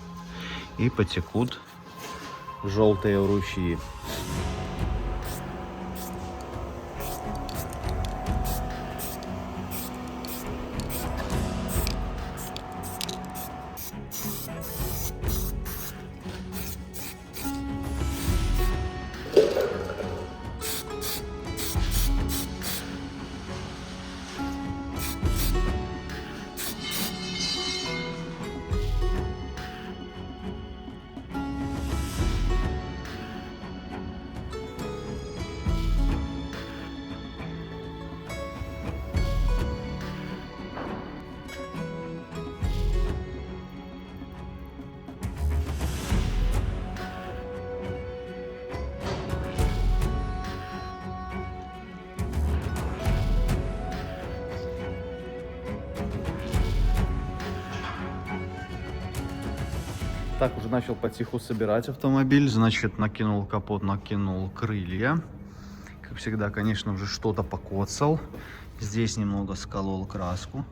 И потекут желтые ручьи. Так, уже начал потиху собирать автомобиль. Значит, накинул капот, накинул крылья. Как всегда, конечно, уже что-то покоцал. Здесь немного сколол краску.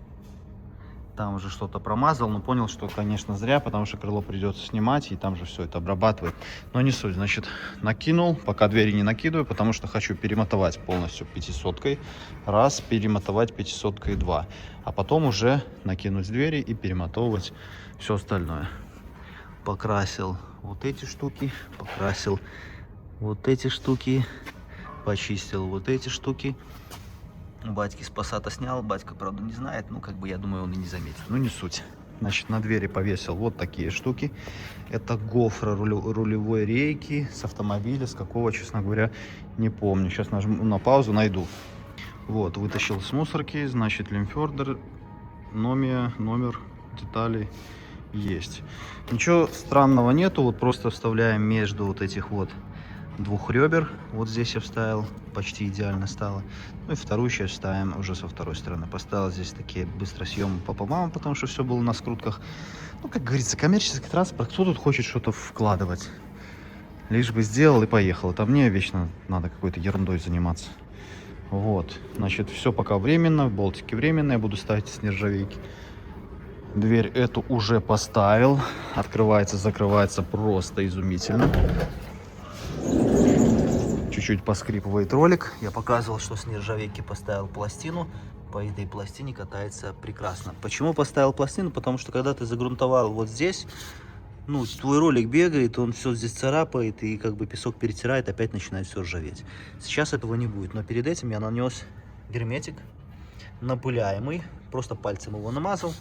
Там уже что-то промазал, но понял, что, конечно, зря, потому что крыло придется снимать, и там же все это обрабатывать. Но не суть. Значит, накинул, пока двери не накидываю, потому что хочу перемотовать полностью 500-кой. Раз, перемотовать 500-кой 2. А потом уже накинуть двери и перемотовывать все остальное. Покрасил вот эти штуки, покрасил вот эти штуки, почистил вот эти штуки. У батьки с Пассата снял, батька, правда, не знает, ну, как бы, я думаю, он и не заметит. Ну, не суть. Значит, на двери повесил вот такие штуки. Это гофра рулевой рейки с автомобиля, с какого, честно говоря, не помню. Сейчас нажму на паузу, найду. Вот, вытащил с мусорки, значит, лимфердер, номер деталей есть. Ничего странного нету, вот просто вставляем между вот этих вот двух ребер. Вот здесь я вставил, почти идеально стало. Ну и вторую часть ставим уже со второй стороны. Поставил здесь такие быстросъемы пополам, потому что все было на скрутках. Ну, как говорится, коммерческий транспорт, кто тут хочет что-то вкладывать? Лишь бы сделал и поехал. Это мне вечно надо какой-то ерундой заниматься. Вот, значит, все пока временно, болтики временные, буду ставить с нержавейки. Дверь эту уже поставил. Открывается, закрывается просто изумительно. Чуть-чуть поскрипывает ролик. Я показывал, что с нержавейки поставил пластину. По этой пластине катается прекрасно. Почему поставил пластину? Потому что когда ты загрунтовал вот здесь, ну, твой ролик бегает, он все здесь царапает, и как бы песок перетирает, опять начинает все ржаветь. Сейчас этого не будет. Но перед этим я нанес герметик напыляемый. Просто пальцем его намазал.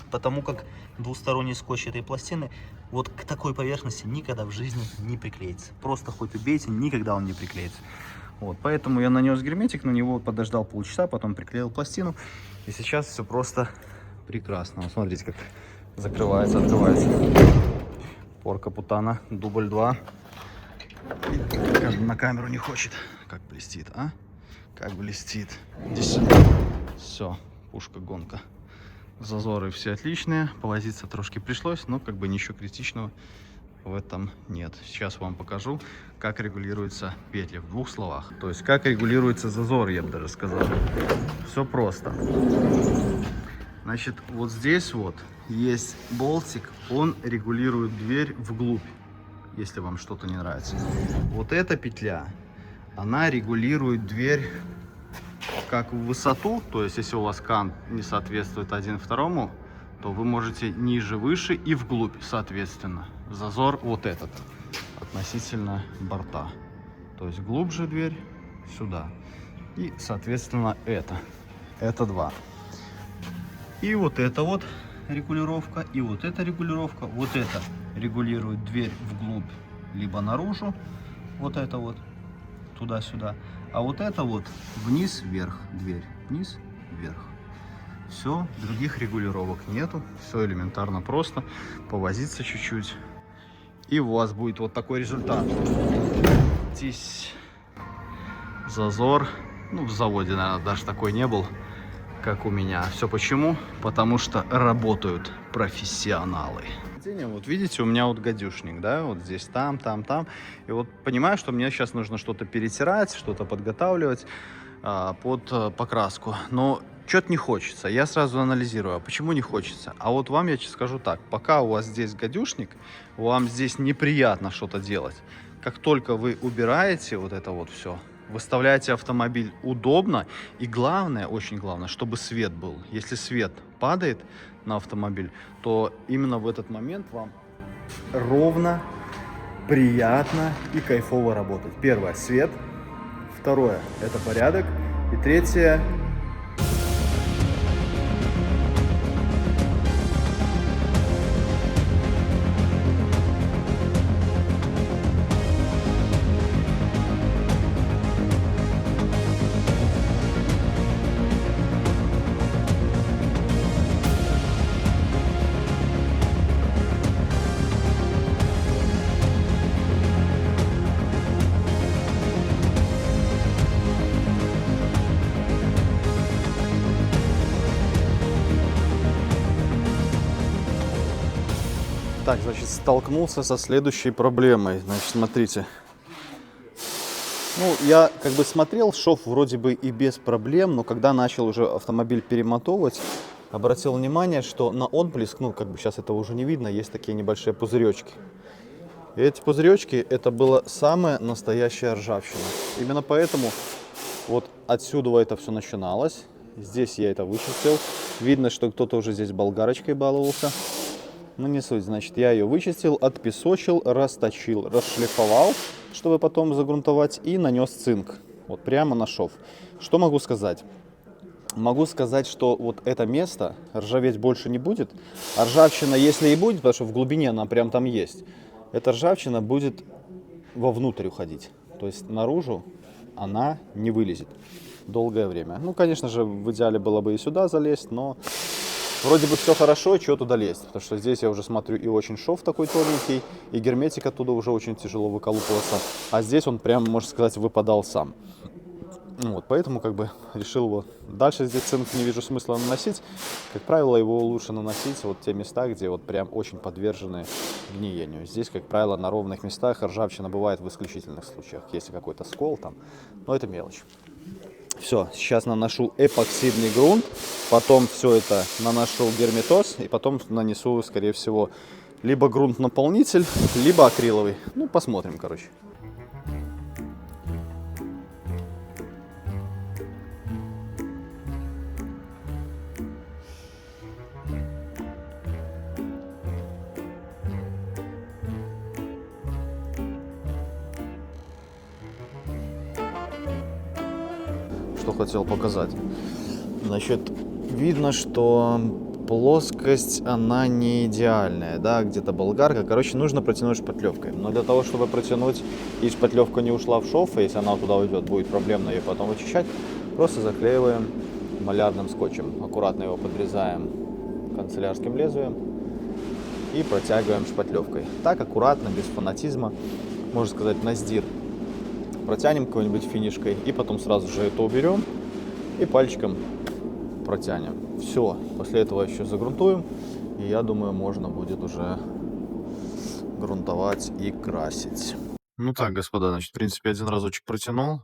Потому как двусторонний скотч этой пластины Вот к такой поверхности никогда в жизни не приклеится. Просто хоть убейте, никогда он не приклеится. Вот, поэтому я нанес герметик на него, подождал полчаса, потом приклеил пластину. И сейчас все просто прекрасно. Вот смотрите, как закрывается, открывается. Порка Путана, дубль 2. На камеру не хочет. Как блестит, а? Как блестит. Здесь все, пушка-гонка. Зазоры все отличные. Повозиться трошки пришлось, но как бы ничего критичного в этом нет. Сейчас вам покажу, как регулируются петли в двух словах. То есть, как регулируется зазор, я бы даже сказал. Все просто. Значит, вот здесь вот есть болтик, он регулирует дверь вглубь, если вам что-то не нравится. Вот эта петля, она регулирует дверь как в высоту, то есть если у вас кант не соответствует один второму, то вы можете ниже, выше и вглубь, соответственно. Зазор вот этот относительно борта. То есть глубже дверь сюда. И, соответственно, это 2. И вот эта вот регулировка, и вот эта регулировка. Вот это регулирует дверь вглубь, либо наружу. Вот это вот туда-сюда. А вот это вот вниз-вверх дверь. Вниз-вверх. Все, других регулировок нету. Все элементарно просто. Повозиться чуть-чуть. И у вас будет вот такой результат. Здесь зазор. Ну, в заводе, наверное, даже такой не был, как у меня. Все почему? Потому что работают профессионалы. Вот видите, у меня вот гадюшник, да, вот здесь, там. И вот понимаю, что мне сейчас нужно что-то перетирать, что-то подготавливать под покраску. Но что-то не хочется. Я сразу анализирую, а почему не хочется? А вот вам я скажу так, пока у вас здесь гадюшник, вам здесь неприятно что-то делать. Как только вы убираете вот это вот все, выставляете автомобиль удобно, и главное, очень главное, чтобы свет был. Если свет падает на автомобиль, то именно в этот момент вам ровно, приятно и кайфово работать. Первое — свет. Второе — это порядок. И третье — так, значит, столкнулся со следующей проблемой. Значит, смотрите. Ну, я как бы смотрел шов вроде бы и без проблем, но когда начал уже автомобиль перемотовывать, обратил внимание, что на отблеск, ну, как бы сейчас этого уже не видно, есть такие небольшие пузыречки. И эти пузыречки, это была самая настоящая ржавчина. Именно поэтому вот отсюда это все начиналось. Здесь я это вычистил. Видно, что кто-то уже здесь болгарочкой баловался. Ну, не суть. Значит, я ее вычистил, отпесочил, расточил, расшлифовал, чтобы потом загрунтовать, и нанес цинк. Вот прямо на шов. Что могу сказать? Могу сказать, что вот это место ржаветь больше не будет. А ржавчина, если и будет, потому что в глубине она прям там есть, эта ржавчина будет вовнутрь уходить. То есть наружу она не вылезет долгое время. Ну, конечно же, в идеале было бы и сюда залезть, но вроде бы все хорошо, что туда лезть. Потому что здесь я уже смотрю, и очень шов такой тоненький, и герметик оттуда уже очень тяжело выколупываться. А здесь он прям, можно сказать, выпадал сам. Вот, поэтому как бы решил его. Дальше здесь цинк не вижу смысла наносить. Как правило, его лучше наносить вот те места, где вот прям очень подвержены гниению. Здесь, как правило, на ровных местах ржавчина бывает в исключительных случаях. Если какой-то скол там, но это мелочь. Все, сейчас наношу эпоксидный грунт, потом все это наношу герметоз, и потом нанесу, скорее всего, либо грунт-наполнитель, либо акриловый. Ну, посмотрим, короче. Что хотел показать. Значит, видно, что плоскость, она не идеальная, да, где-то болгарка. Короче, нужно протянуть шпатлевкой. Но для того, чтобы протянуть и шпатлевка не ушла в шов, и если она туда уйдет, будет проблемно ее потом вычищать, просто заклеиваем малярным скотчем. Аккуратно его подрезаем канцелярским лезвием и протягиваем шпатлевкой. Так, аккуратно, без фанатизма, можно сказать, на сдир. Протянем какой-нибудь финишкой и потом сразу же это уберем и пальчиком протянем. Все, после этого еще загрунтуем, и я думаю, можно будет уже грунтовать и красить. Ну так, господа, значит, в принципе, один разочек протянул,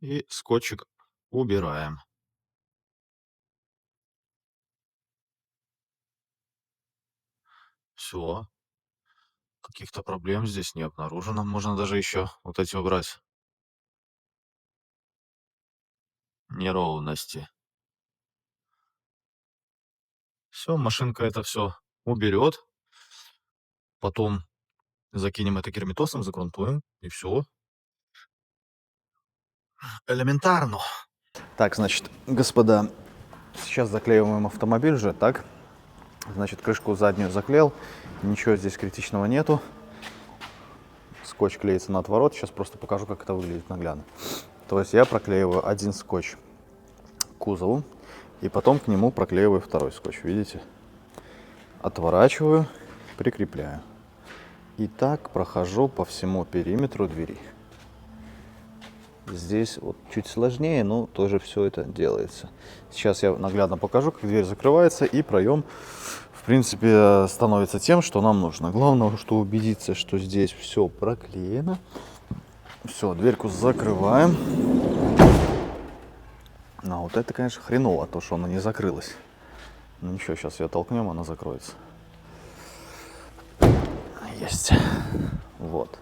и скотчик убираем. Все, каких-то проблем здесь не обнаружено. Можно даже еще вот эти убрать неровности. Все, машинка это все уберет, потом закинем это герметосом, загрунтуем, и все. Элементарно. Так, значит, господа, сейчас заклеиваем автомобиль уже, так? Значит, крышку заднюю заклеил, ничего здесь критичного нету. Скотч клеится на отворот, сейчас просто покажу, как это выглядит наглядно. То есть я проклеиваю один скотч к кузову, и потом к нему проклеиваю второй скотч, видите? Отворачиваю, прикрепляю. И так прохожу по всему периметру двери. Здесь вот чуть сложнее, но тоже все это делается. Сейчас я наглядно покажу, как дверь закрывается, и проем, в принципе, становится тем, что нам нужно. Главное, что убедиться, что здесь все проклеено. Все, дверьку закрываем. А вот это, конечно, хреново, то, что она не закрылась. Ну ничего, сейчас ее толкнем, она закроется. Есть. Вот.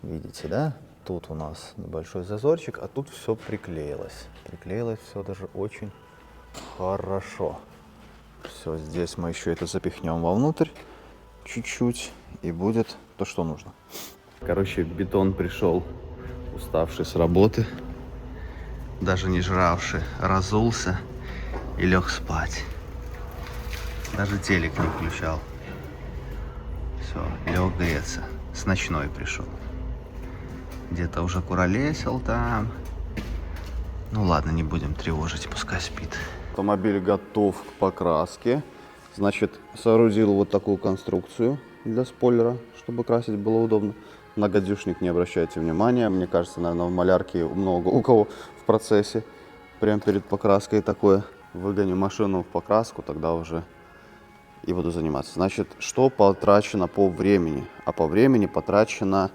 Видите, да? Тут у нас небольшой зазорчик, а тут все приклеилось. Приклеилось все даже очень хорошо. Все, здесь мы еще это запихнем вовнутрь чуть-чуть, и будет то, что нужно. Короче, бетон пришел уставший с работы, даже не жравший, разулся и лег спать. Даже телек не включал. Все, лег греться. С ночной пришел. Где-то уже куролесил там. Ну ладно, не будем тревожить, пускай спит. Автомобиль готов к покраске. Значит, соорудил вот такую конструкцию для спойлера, чтобы красить было удобно. На гадюшник не обращайте внимания. Мне кажется, наверное, в малярке много у кого в процессе. Прямо перед покраской такое. Выгоню машину в покраску, тогда уже и буду заниматься. Значит, что потрачено по времени? А по времени потрачено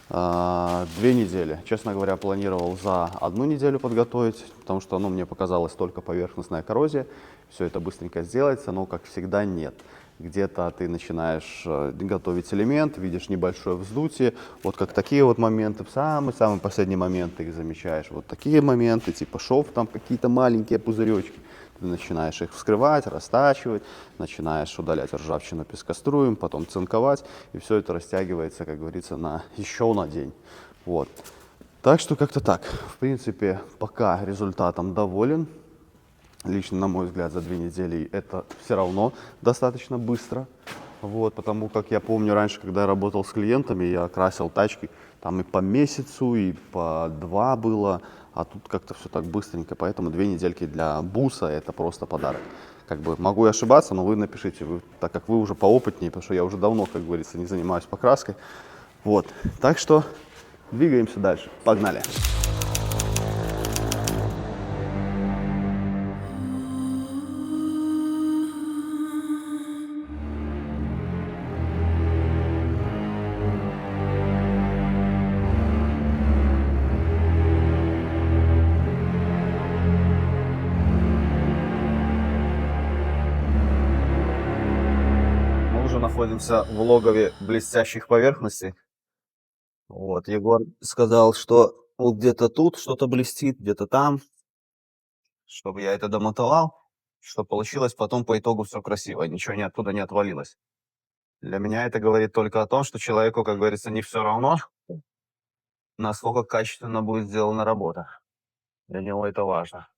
2 недели. Честно говоря, планировал за 1 неделю подготовить, потому что мне показалось только поверхностная коррозия. Все это быстренько сделается, но, как всегда, нет. Где-то ты начинаешь готовить элемент, видишь небольшое вздутие. Вот как такие вот моменты, в самый-самый последний момент ты их замечаешь. Вот такие моменты, типа шов, там какие-то маленькие пузыречки. Ты начинаешь их вскрывать, растачивать, начинаешь удалять ржавчину пескоструем, потом цинковать, и все это растягивается, как говорится, еще на день. Вот. Так что как-то так. В принципе, пока результатом доволен. Лично, на мой взгляд, за 2 недели это все равно достаточно быстро. Вот, потому как я помню раньше, когда я работал с клиентами, я красил тачки, там и по месяцу, и по 2 было, а тут как-то все так быстренько, поэтому 2 недельки для буса это просто подарок. Как бы могу и ошибаться, но вы напишите, так как вы уже поопытнее, потому что я уже давно, как говорится, не занимаюсь покраской. Вот, так что двигаемся дальше, погнали. Мы уже находимся в логове блестящих поверхностей. Вот, Егор сказал, что вот где-то тут что-то блестит, где-то там, чтобы я это домотовал, чтобы получилось потом по итогу все красиво, ничего оттуда не отвалилось. Для меня это говорит только о том, что человеку, как говорится, не все равно, насколько качественно будет сделана работа. Для него это важно.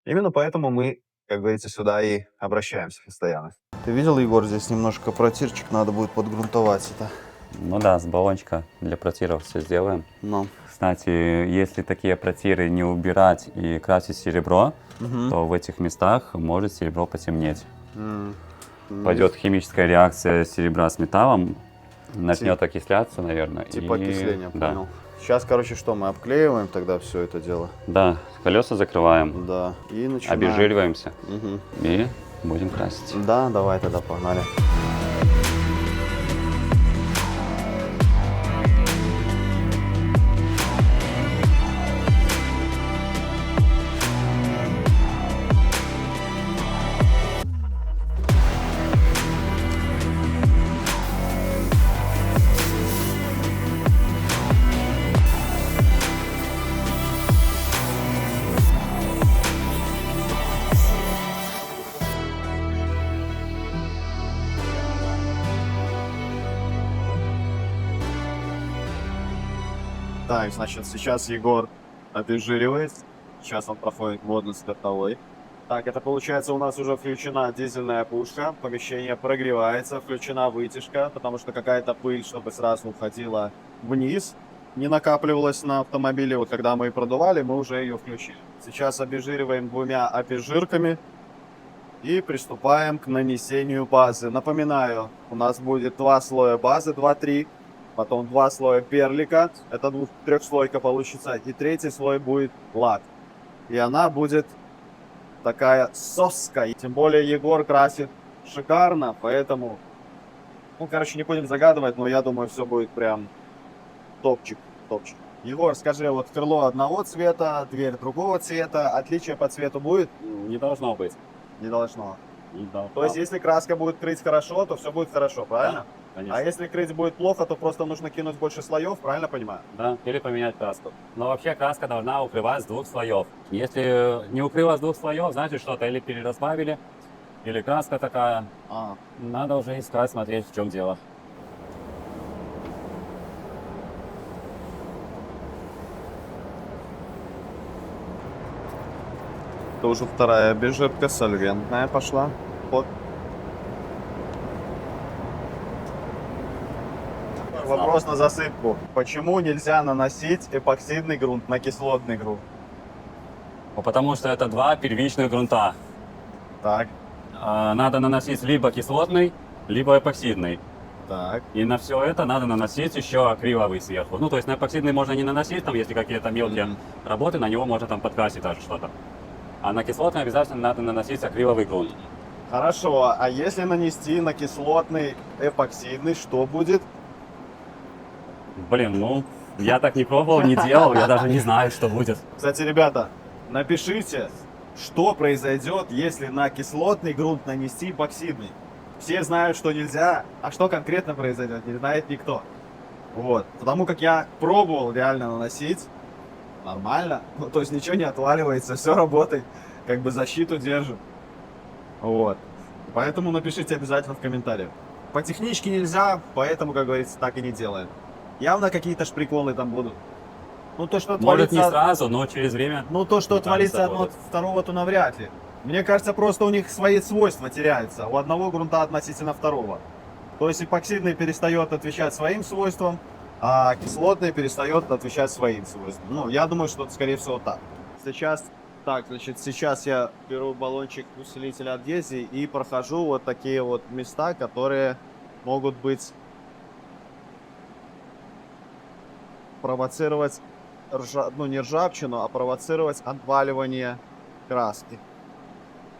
Именно поэтому мы как говорится, сюда и обращаемся постоянно. Ты видел, Егор, здесь немножко протирчик, надо будет подгрунтовать это. Ну да, с баллончика для протиров все сделаем. Ну. Кстати, если такие протиры не убирать и красить серебро, то в этих местах может серебро потемнеть. Пойдет химическая реакция серебра с металлом, начнет окисляться, наверное. Типа окисления, да. понял. Сейчас, короче, что, мы обклеиваем тогда все это дело? Да, колеса закрываем, Да. И начинаем. обезжириваемся Мгм. и будем красить. Да, давай тогда, погнали. Так, значит, сейчас Егор обезжиривает. Сейчас он проходит водно-спиртовой. Так, это получается у нас уже включена дизельная пушка, помещение прогревается, включена вытяжка, потому что какая-то пыль, чтобы сразу уходила вниз, не накапливалась на автомобиле. Вот когда мы продували, мы уже ее включили. Сейчас обезжириваем двумя обезжирками и приступаем к нанесению базы. Напоминаю, у нас будет 2 слоя базы, 2-3. Потом 2 слоя перлика, это 3-слойка получится, и 3-й слой будет лак. И она будет такая соска. Тем более Егор красит шикарно, поэтому, ну, короче, не будем загадывать, но я думаю, все будет прям топчик, топчик. Егор, скажи, вот крыло одного цвета, дверь другого цвета, отличие по цвету будет? Не должно быть. Не должно. Не должно. То есть, если краска будет крыть хорошо, то все будет хорошо, правильно? Конечно. А если крыть будет плохо, то просто нужно кинуть больше слоев, правильно понимаю? Да, или поменять краску. Но вообще краска должна укрывать с 2 слоев. Если не укрыла с 2 слоев, значит что-то или перерасбавили, или краска такая. Надо уже искать, смотреть, в чем дело. Это уже вторая обезжирка сольвентная пошла. Вот. Вопрос на засыпку. Почему нельзя наносить эпоксидный грунт на кислотный грунт? Ну, потому что это 2 первичных грунта. Так, Надо наносить либо кислотный, либо эпоксидный. так. И на все это надо наносить еще акриловый сверху. Ну, то есть на эпоксидный можно не наносить, там, если какие-то мелкие работы, на него можно там подкрасить даже что-то. А на кислотный обязательно надо наносить акриловый грунт. Хорошо, а если нанести на кислотный эпоксидный, что будет? Блин, ну, я так не пробовал, не делал, я даже не знаю, что будет. Кстати, ребята, напишите, что произойдет, если на кислотный грунт нанести эпоксидный. Все знают, что нельзя, а что конкретно произойдет, не знает никто. Вот, потому как я пробовал реально наносить, нормально, ну, то есть ничего не отваливается, все работает, как бы защиту держит. Вот, поэтому напишите обязательно в комментариях. По техничке нельзя, поэтому, как говорится, так и не делаем. Явно какие-то ж приколы там будут. Ну то, что Может не отвалится, сразу, но через время. ну то, что не так отвалится одно от заходит. второго, то навряд ли. Мне кажется, просто у них свои свойства теряются. У одного грунта относительно второго. То есть эпоксидный перестает отвечать своим свойствам, а кислотный перестает отвечать своим свойствам. Ну, я думаю, что это, скорее всего, так. Сейчас я беру баллончик усилителя адгезии и прохожу вот такие вот места, которые могут быть провоцировать, ну не ржавчину, а провоцировать отваливание краски.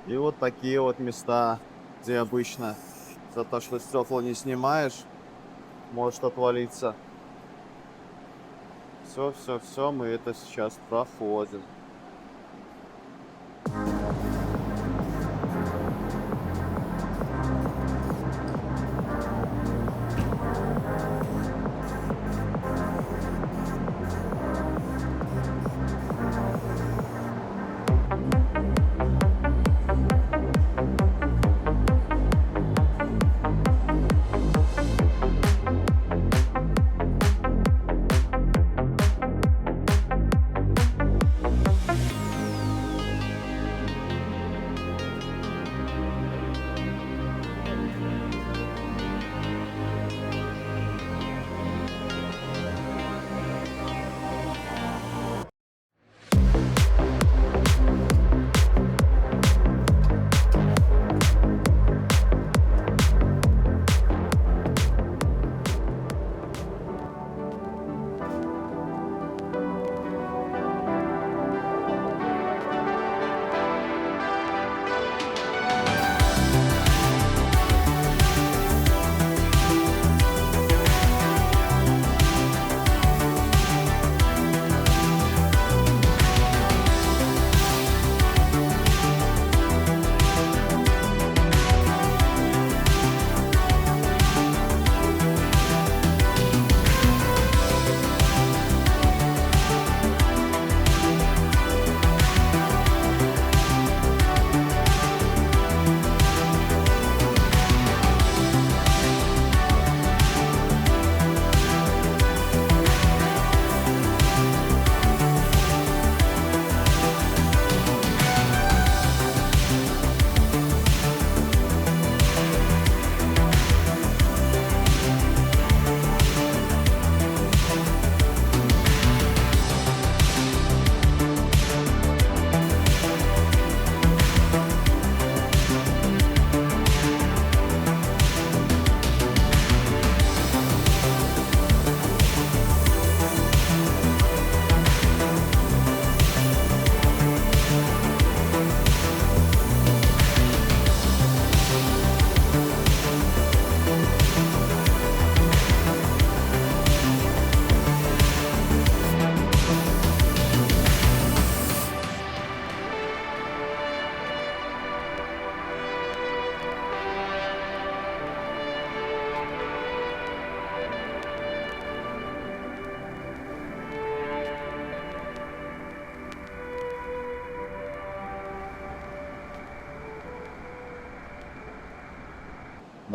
И вот такие вот места, где обычно за то, что стекла не снимаешь, может отвалиться. Все, мы это сейчас проходим.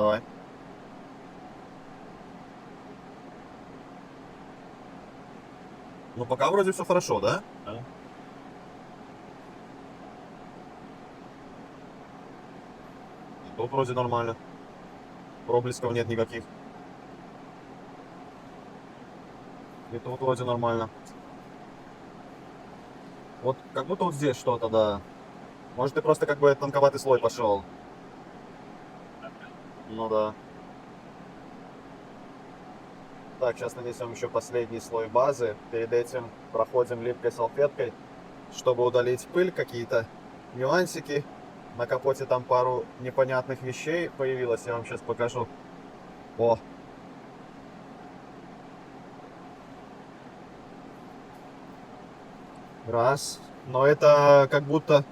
давай. Ну, пока вроде все хорошо, да? Да. Тут вроде нормально. Проблесков нет никаких. И тут вроде нормально. Вот как будто вот здесь что-то, да. Может, ты просто как бы тонковатый слой пошел. Ну да. Так, сейчас нанесем еще последний слой базы. Перед этим проходим липкой салфеткой, чтобы удалить пыль, какие-то нюансики. На капоте там пару непонятных вещей появилось, я вам сейчас покажу. О! Раз. Но это как будто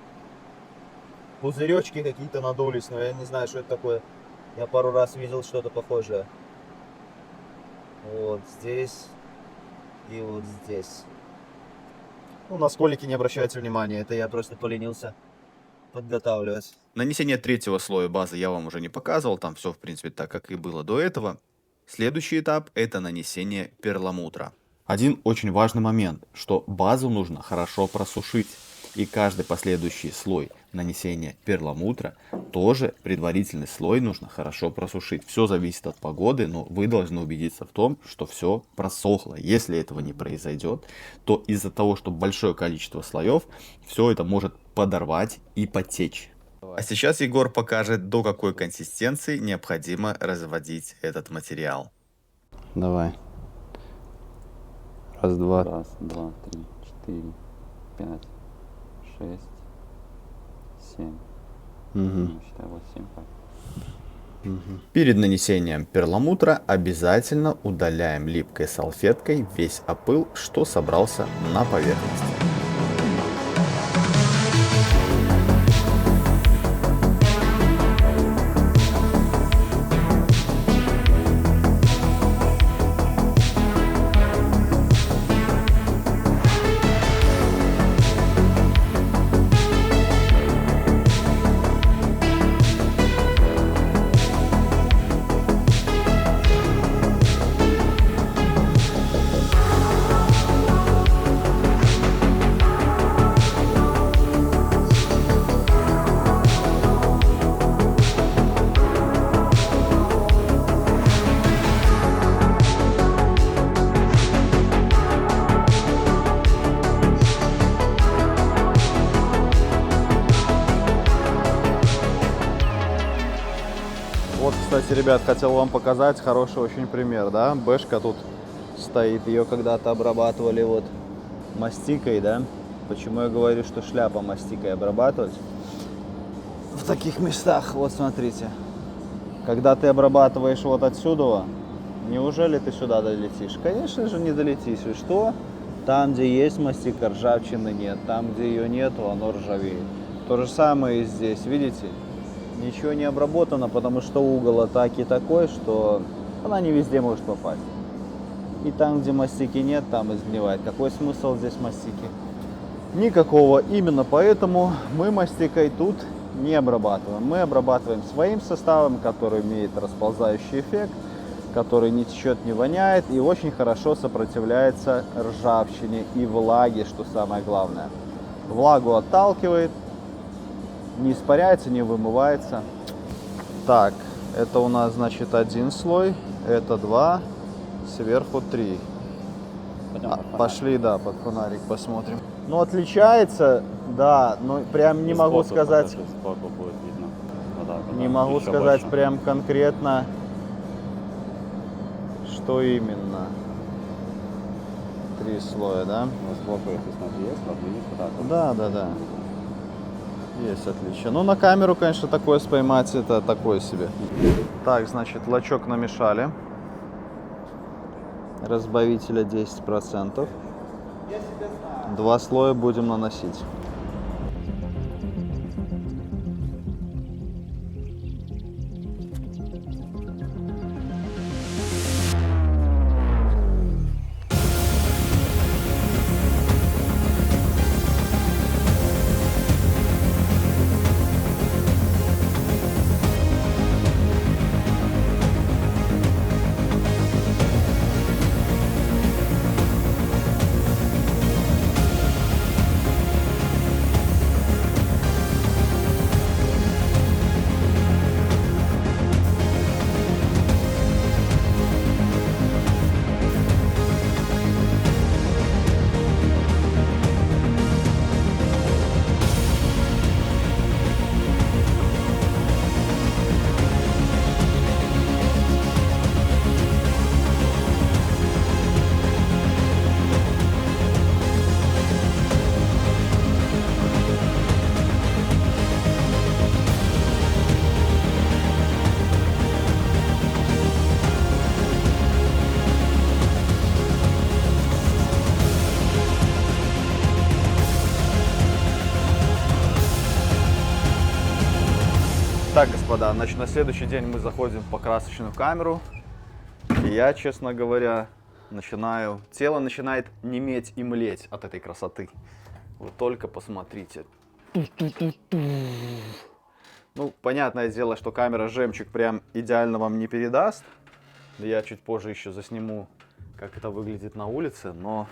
пузыречки какие-то надулись, но я не знаю, что это такое. Я пару раз видел что-то похожее. Вот здесь и вот здесь. Ну, на сколики не обращайте внимания, это я просто поленился подготавливать. Нанесение третьего слоя базы я вам уже не показывал, там все в принципе так, как и было до этого. Следующий этап — это нанесение перламутра. Один очень важный момент, что базу нужно хорошо просушить. И каждый последующий слой нанесения перламутра, тоже предварительный слой нужно хорошо просушить. Все зависит от погоды, но вы должны убедиться в том, что все просохло. Если этого не произойдет, то из-за того, что большое количество слоев, все это может подорвать и потечь. А сейчас Егор покажет, до какой консистенции необходимо разводить этот материал. Давай. Раз, два. Раз, два, три, 4, 5, 6, 7. Считай, вот 7 так. Перед нанесением перламутра обязательно удаляем липкой салфеткой весь опыл, что собрался на поверхности. Вот, кстати, ребят, хотел вам показать хороший очень пример, да? Бэшка тут стоит, ее когда-то обрабатывали вот мастикой, да? Почему я говорю, что шляпа мастикой обрабатывать? В таких местах, вот смотрите. Когда ты обрабатываешь вот отсюда, неужели ты сюда долетишь? Конечно же не долетишь. И что? Там, где есть мастика, ржавчины нет. Там, где ее нету, оно ржавеет. То же самое и здесь, видите? Ничего не обработано, потому что угол атаки такой, что она не везде может попасть. И там, где мастики нет, там изгнивает. Какой смысл здесь мастики? Никакого. Именно поэтому мы мастикой тут не обрабатываем. Мы обрабатываем своим составом, который имеет расползающий эффект, который не течет, не воняет и очень хорошо сопротивляется ржавчине и влаге, что самое главное. Влагу отталкивает, не испаряется, не вымывается. Так, это у нас, значит, один слой, это 2, сверху 3. Пошли, да, под фонарик посмотрим. Ну, отличается, да, но прям не могу сказать, Сбоку будет видно. Вот так вот, не да, могу еще сказать больше. прям конкретно, что именно. 3 слоя, да? Вот сбоку, если смотри, есть, вот видишь, вот так вот. Да, да, да. Есть отличие. Ну, на камеру, конечно, такое споймать, это такое себе. Так, значит, лачок намешали. Разбавителя 10%. 2 слоя будем наносить. господа, значит, на следующий день мы заходим в покрасочную камеру. И я, честно говоря, тело начинает неметь и млеть от этой красоты. Вы только посмотрите. Ну, понятное дело, что камера жемчуг прям идеально вам не передаст. Я чуть позже еще засниму, как это выглядит на улице, но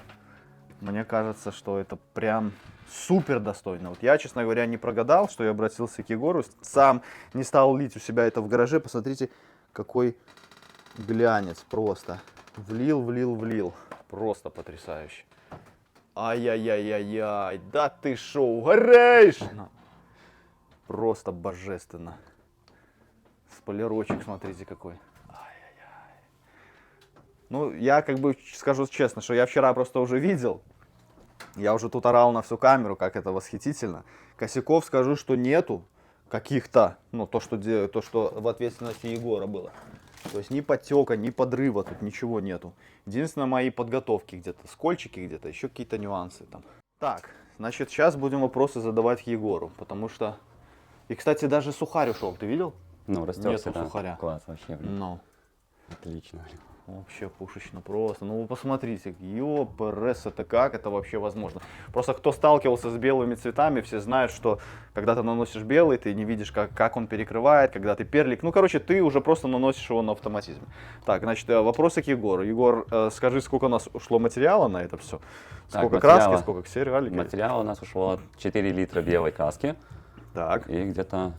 мне кажется, что это прям супер достойно. Вот я, честно говоря, не прогадал, что я обратился к Егору, сам не стал лить у себя это в гараже. Посмотрите, какой глянец просто. Влил. Просто потрясающе. Ай-яй-яй-яй-яй, да ты шо, угораешь? Просто божественно. Спойлерочек, смотрите какой. Ай-яй-яй. Ну, я как бы скажу честно, что я вчера просто уже видел. Я уже тут орал на всю камеру, как это восхитительно. Косяков скажу, что нету каких-то, ну, то, что в ответственности Егора было. То есть ни подтека, ни подрыва, тут ничего нету. Единственное, мои подготовки где-то, скольчики где-то, еще какие-то нюансы там. Так, значит, сейчас будем вопросы задавать Егору, потому что... И, кстати, даже сухарь ушел, ты видел? Ну, растется, Нету сухаря. Класс вообще, блин. Ну, Отлично. вообще пушечно просто. Ну, вы посмотрите, ёпрс, это как это вообще возможно? Просто кто сталкивался с белыми цветами, все знают, что когда ты наносишь белый, ты не видишь, как он перекрывает, когда ты перлик. Ну, короче, ты уже просто наносишь его на автоматизме. Так, значит, вопросы к Егору. Егор, скажи, сколько у нас ушло материала на это все? Сколько краски, сколько сериалики? Материала у нас ушло 4 литра белой краски. Так. И где-то...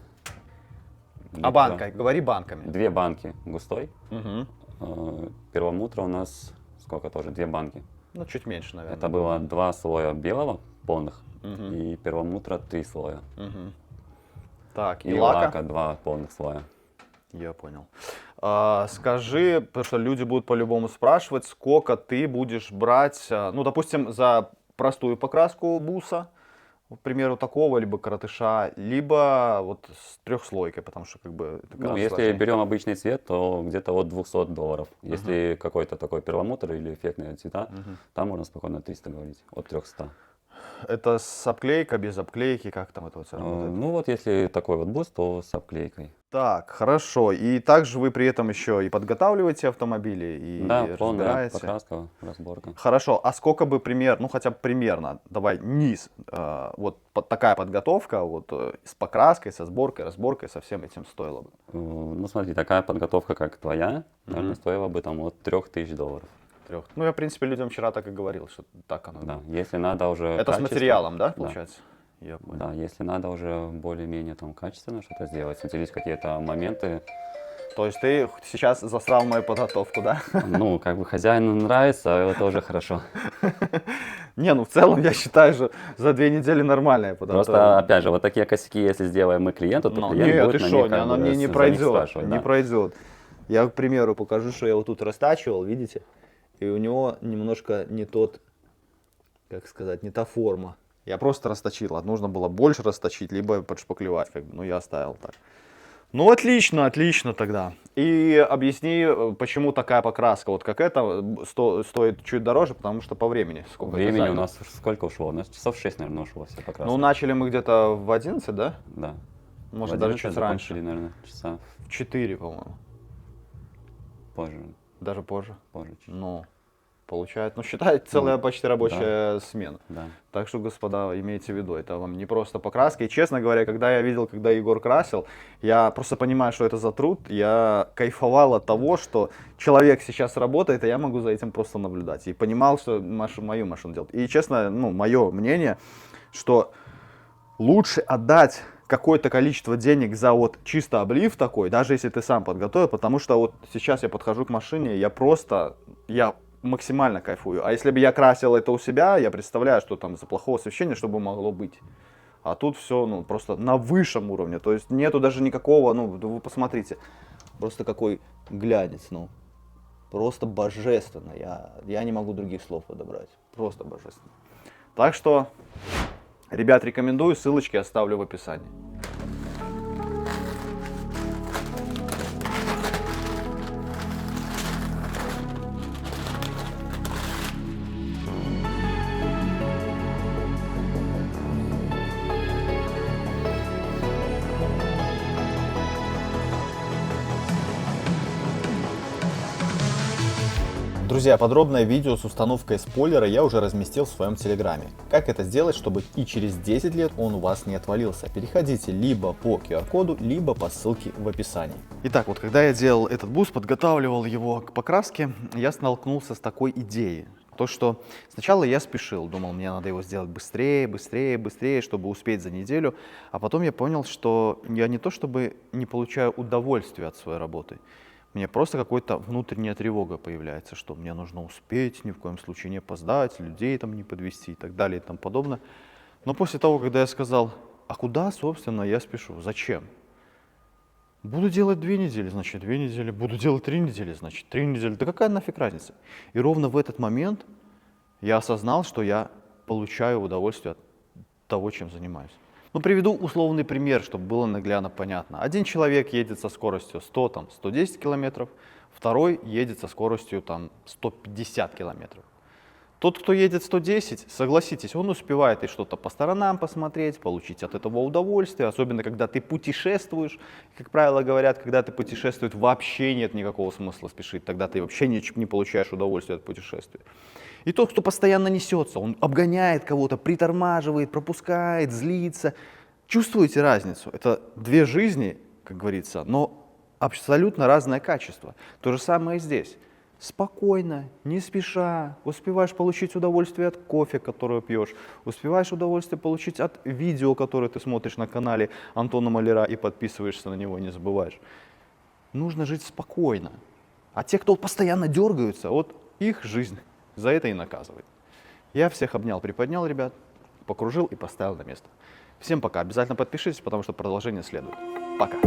А банка, говори банками. 2 банки густой. Угу. Перламутра у нас сколько тоже? 2 банки. Ну, чуть меньше, наверное. Это было 2 слоя белого полных Мгм. и перламутра 3 слоя. Угу. Так, И и лака 2 полных слоя. Я понял. Скажи, потому что люди будут по-любому спрашивать, сколько ты будешь брать, ну, допустим, за простую покраску буса, к примеру, такого, либо коротыша, либо вот с трехслойкой, потому что как бы... это Ну, гораздо если сложнее. берем обычный цвет, то где-то от $200. Если какой-то такой перламутр или эффектные цвета, там можно спокойно 300 говорить, от 300. Это с обклейкой, без обклейки, как там это вот всё работает? Ну вот если такой вот буст, то с обклейкой. Так, хорошо. И также вы при этом еще и подготавливаете автомобили, и Да, полная разбираете? покраска, разборка. Хорошо, а сколько бы ну хотя бы примерно, давай, низ, вот такая подготовка, вот с покраской, со сборкой, разборкой, со всем этим стоило бы? Ну смотри, такая подготовка, как твоя, наверное, стоила бы там от $3000. Ну, я, в принципе, людям вчера так и говорил, что так оно. Да, если надо уже Это с качественно- материалом, да, получается? Я понял. Да, если надо уже более-менее там качественно что-то сделать, смотреть какие-то моменты. То есть ты сейчас засрал мою подготовку, да? Ну, как бы хозяину нравится, это уже хорошо. Не, ну в целом я считаю, что за 2 недели нормальная подготовка. Просто, опять же, вот такие косяки, если сделаем мы клиенту, то Ну, клиент нет, будет ты на что, них как она бы мне не за них пройдет, спрашивать, не да. пройдет. Я, к примеру, покажу, что я вот тут растачивал, видите? И у него немножко не тот, как сказать, не та форма. Я просто расточил, а нужно было больше расточить, либо подшпаклевать, как бы, ну я оставил так. Ну отлично, отлично тогда. И объясни, почему такая покраска, вот как это стоит чуть дороже, потому что по времени сколько это Времени у заняло? нас сколько ушло? У нас часов 6, наверное, ушло все покраска. Ну начали мы где-то в 11, да? Да. Может В даже 11 чуть закончили, раньше. наверное, часа В 4, по-моему. позже. Даже позже. Позже чуть. Ну, получается, ну считай, целая почти рабочая смена. Да. Так что, господа, имейте в виду, это вам не просто покраска. И, честно говоря, когда я видел, когда Егор красил, я просто понимаю, что это за труд. Я кайфовал от того, что человек сейчас работает, и я могу за этим просто наблюдать. И понимал, что мою машину делать. И, честно, ну, мое мнение, что лучше отдать какое-то количество денег за вот чисто облив такой, даже если ты сам подготовил, потому что вот сейчас я подхожу к машине, я максимально кайфую. А если бы я красил это у себя, я представляю, что там из-за плохого освещения, что бы могло быть. А тут все, ну, просто на высшем уровне. То есть нету даже никакого, ну, вы посмотрите, просто какой глянец, ну. Просто божественно. Я не могу других слов подобрать. Просто божественно. Так что, ребят, рекомендую, ссылочки оставлю в описании. Друзья, подробное видео с установкой спойлера я уже разместил в своем телеграме. Как это сделать, чтобы и через 10 лет он у вас не отвалился? Переходите либо по QR-коду, либо по ссылке в описании. Итак, вот когда я делал этот бус, подготавливал его к покраске, я столкнулся с такой идеей. То, что сначала я спешил, думал, мне надо его сделать быстрее, быстрее, быстрее, чтобы успеть за неделю. А потом я понял, что я не то чтобы не получаю удовольствия от своей работы, мне просто какая-то внутренняя тревога появляется, что мне нужно успеть, ни в коем случае не опоздать, людей там не подвести и так далее и тому подобное. Но после того, когда я сказал, а куда, собственно, я спешу, зачем? Буду делать 2 недели, значит 2 недели. Буду делать 3 недели, значит 3 недели. Да какая нафиг разница? И ровно в этот момент я осознал, что я получаю удовольствие от того, чем занимаюсь. Ну, приведу условный пример, чтобы было наглядно понятно. Один человек едет со скоростью 110 километров, второй едет со скоростью 150 километров. Тот, кто едет 110, согласитесь, он успевает и что-то по сторонам посмотреть, получить от этого удовольствие, особенно когда ты путешествуешь. Как правило говорят, когда ты путешествуешь, вообще нет никакого смысла спешить, тогда ты вообще не получаешь удовольствия от путешествия. И тот, кто постоянно несется, он обгоняет кого-то, притормаживает, пропускает, злится. Чувствуете разницу? Это 2 жизни, как говорится, но абсолютно разное качество. То же самое и здесь. Спокойно, не спеша, успеваешь получить удовольствие от кофе, которое пьешь, успеваешь удовольствие получить от видео, которое ты смотришь на канале Антона Маляра и подписываешься на него, не забываешь. Нужно жить спокойно. А те, кто постоянно дергаются, вот их жизнь за это и наказывает. Я всех обнял, приподнял, ребят, покружил и поставил на место. Всем пока. Обязательно подпишитесь, потому что продолжение следует. Пока.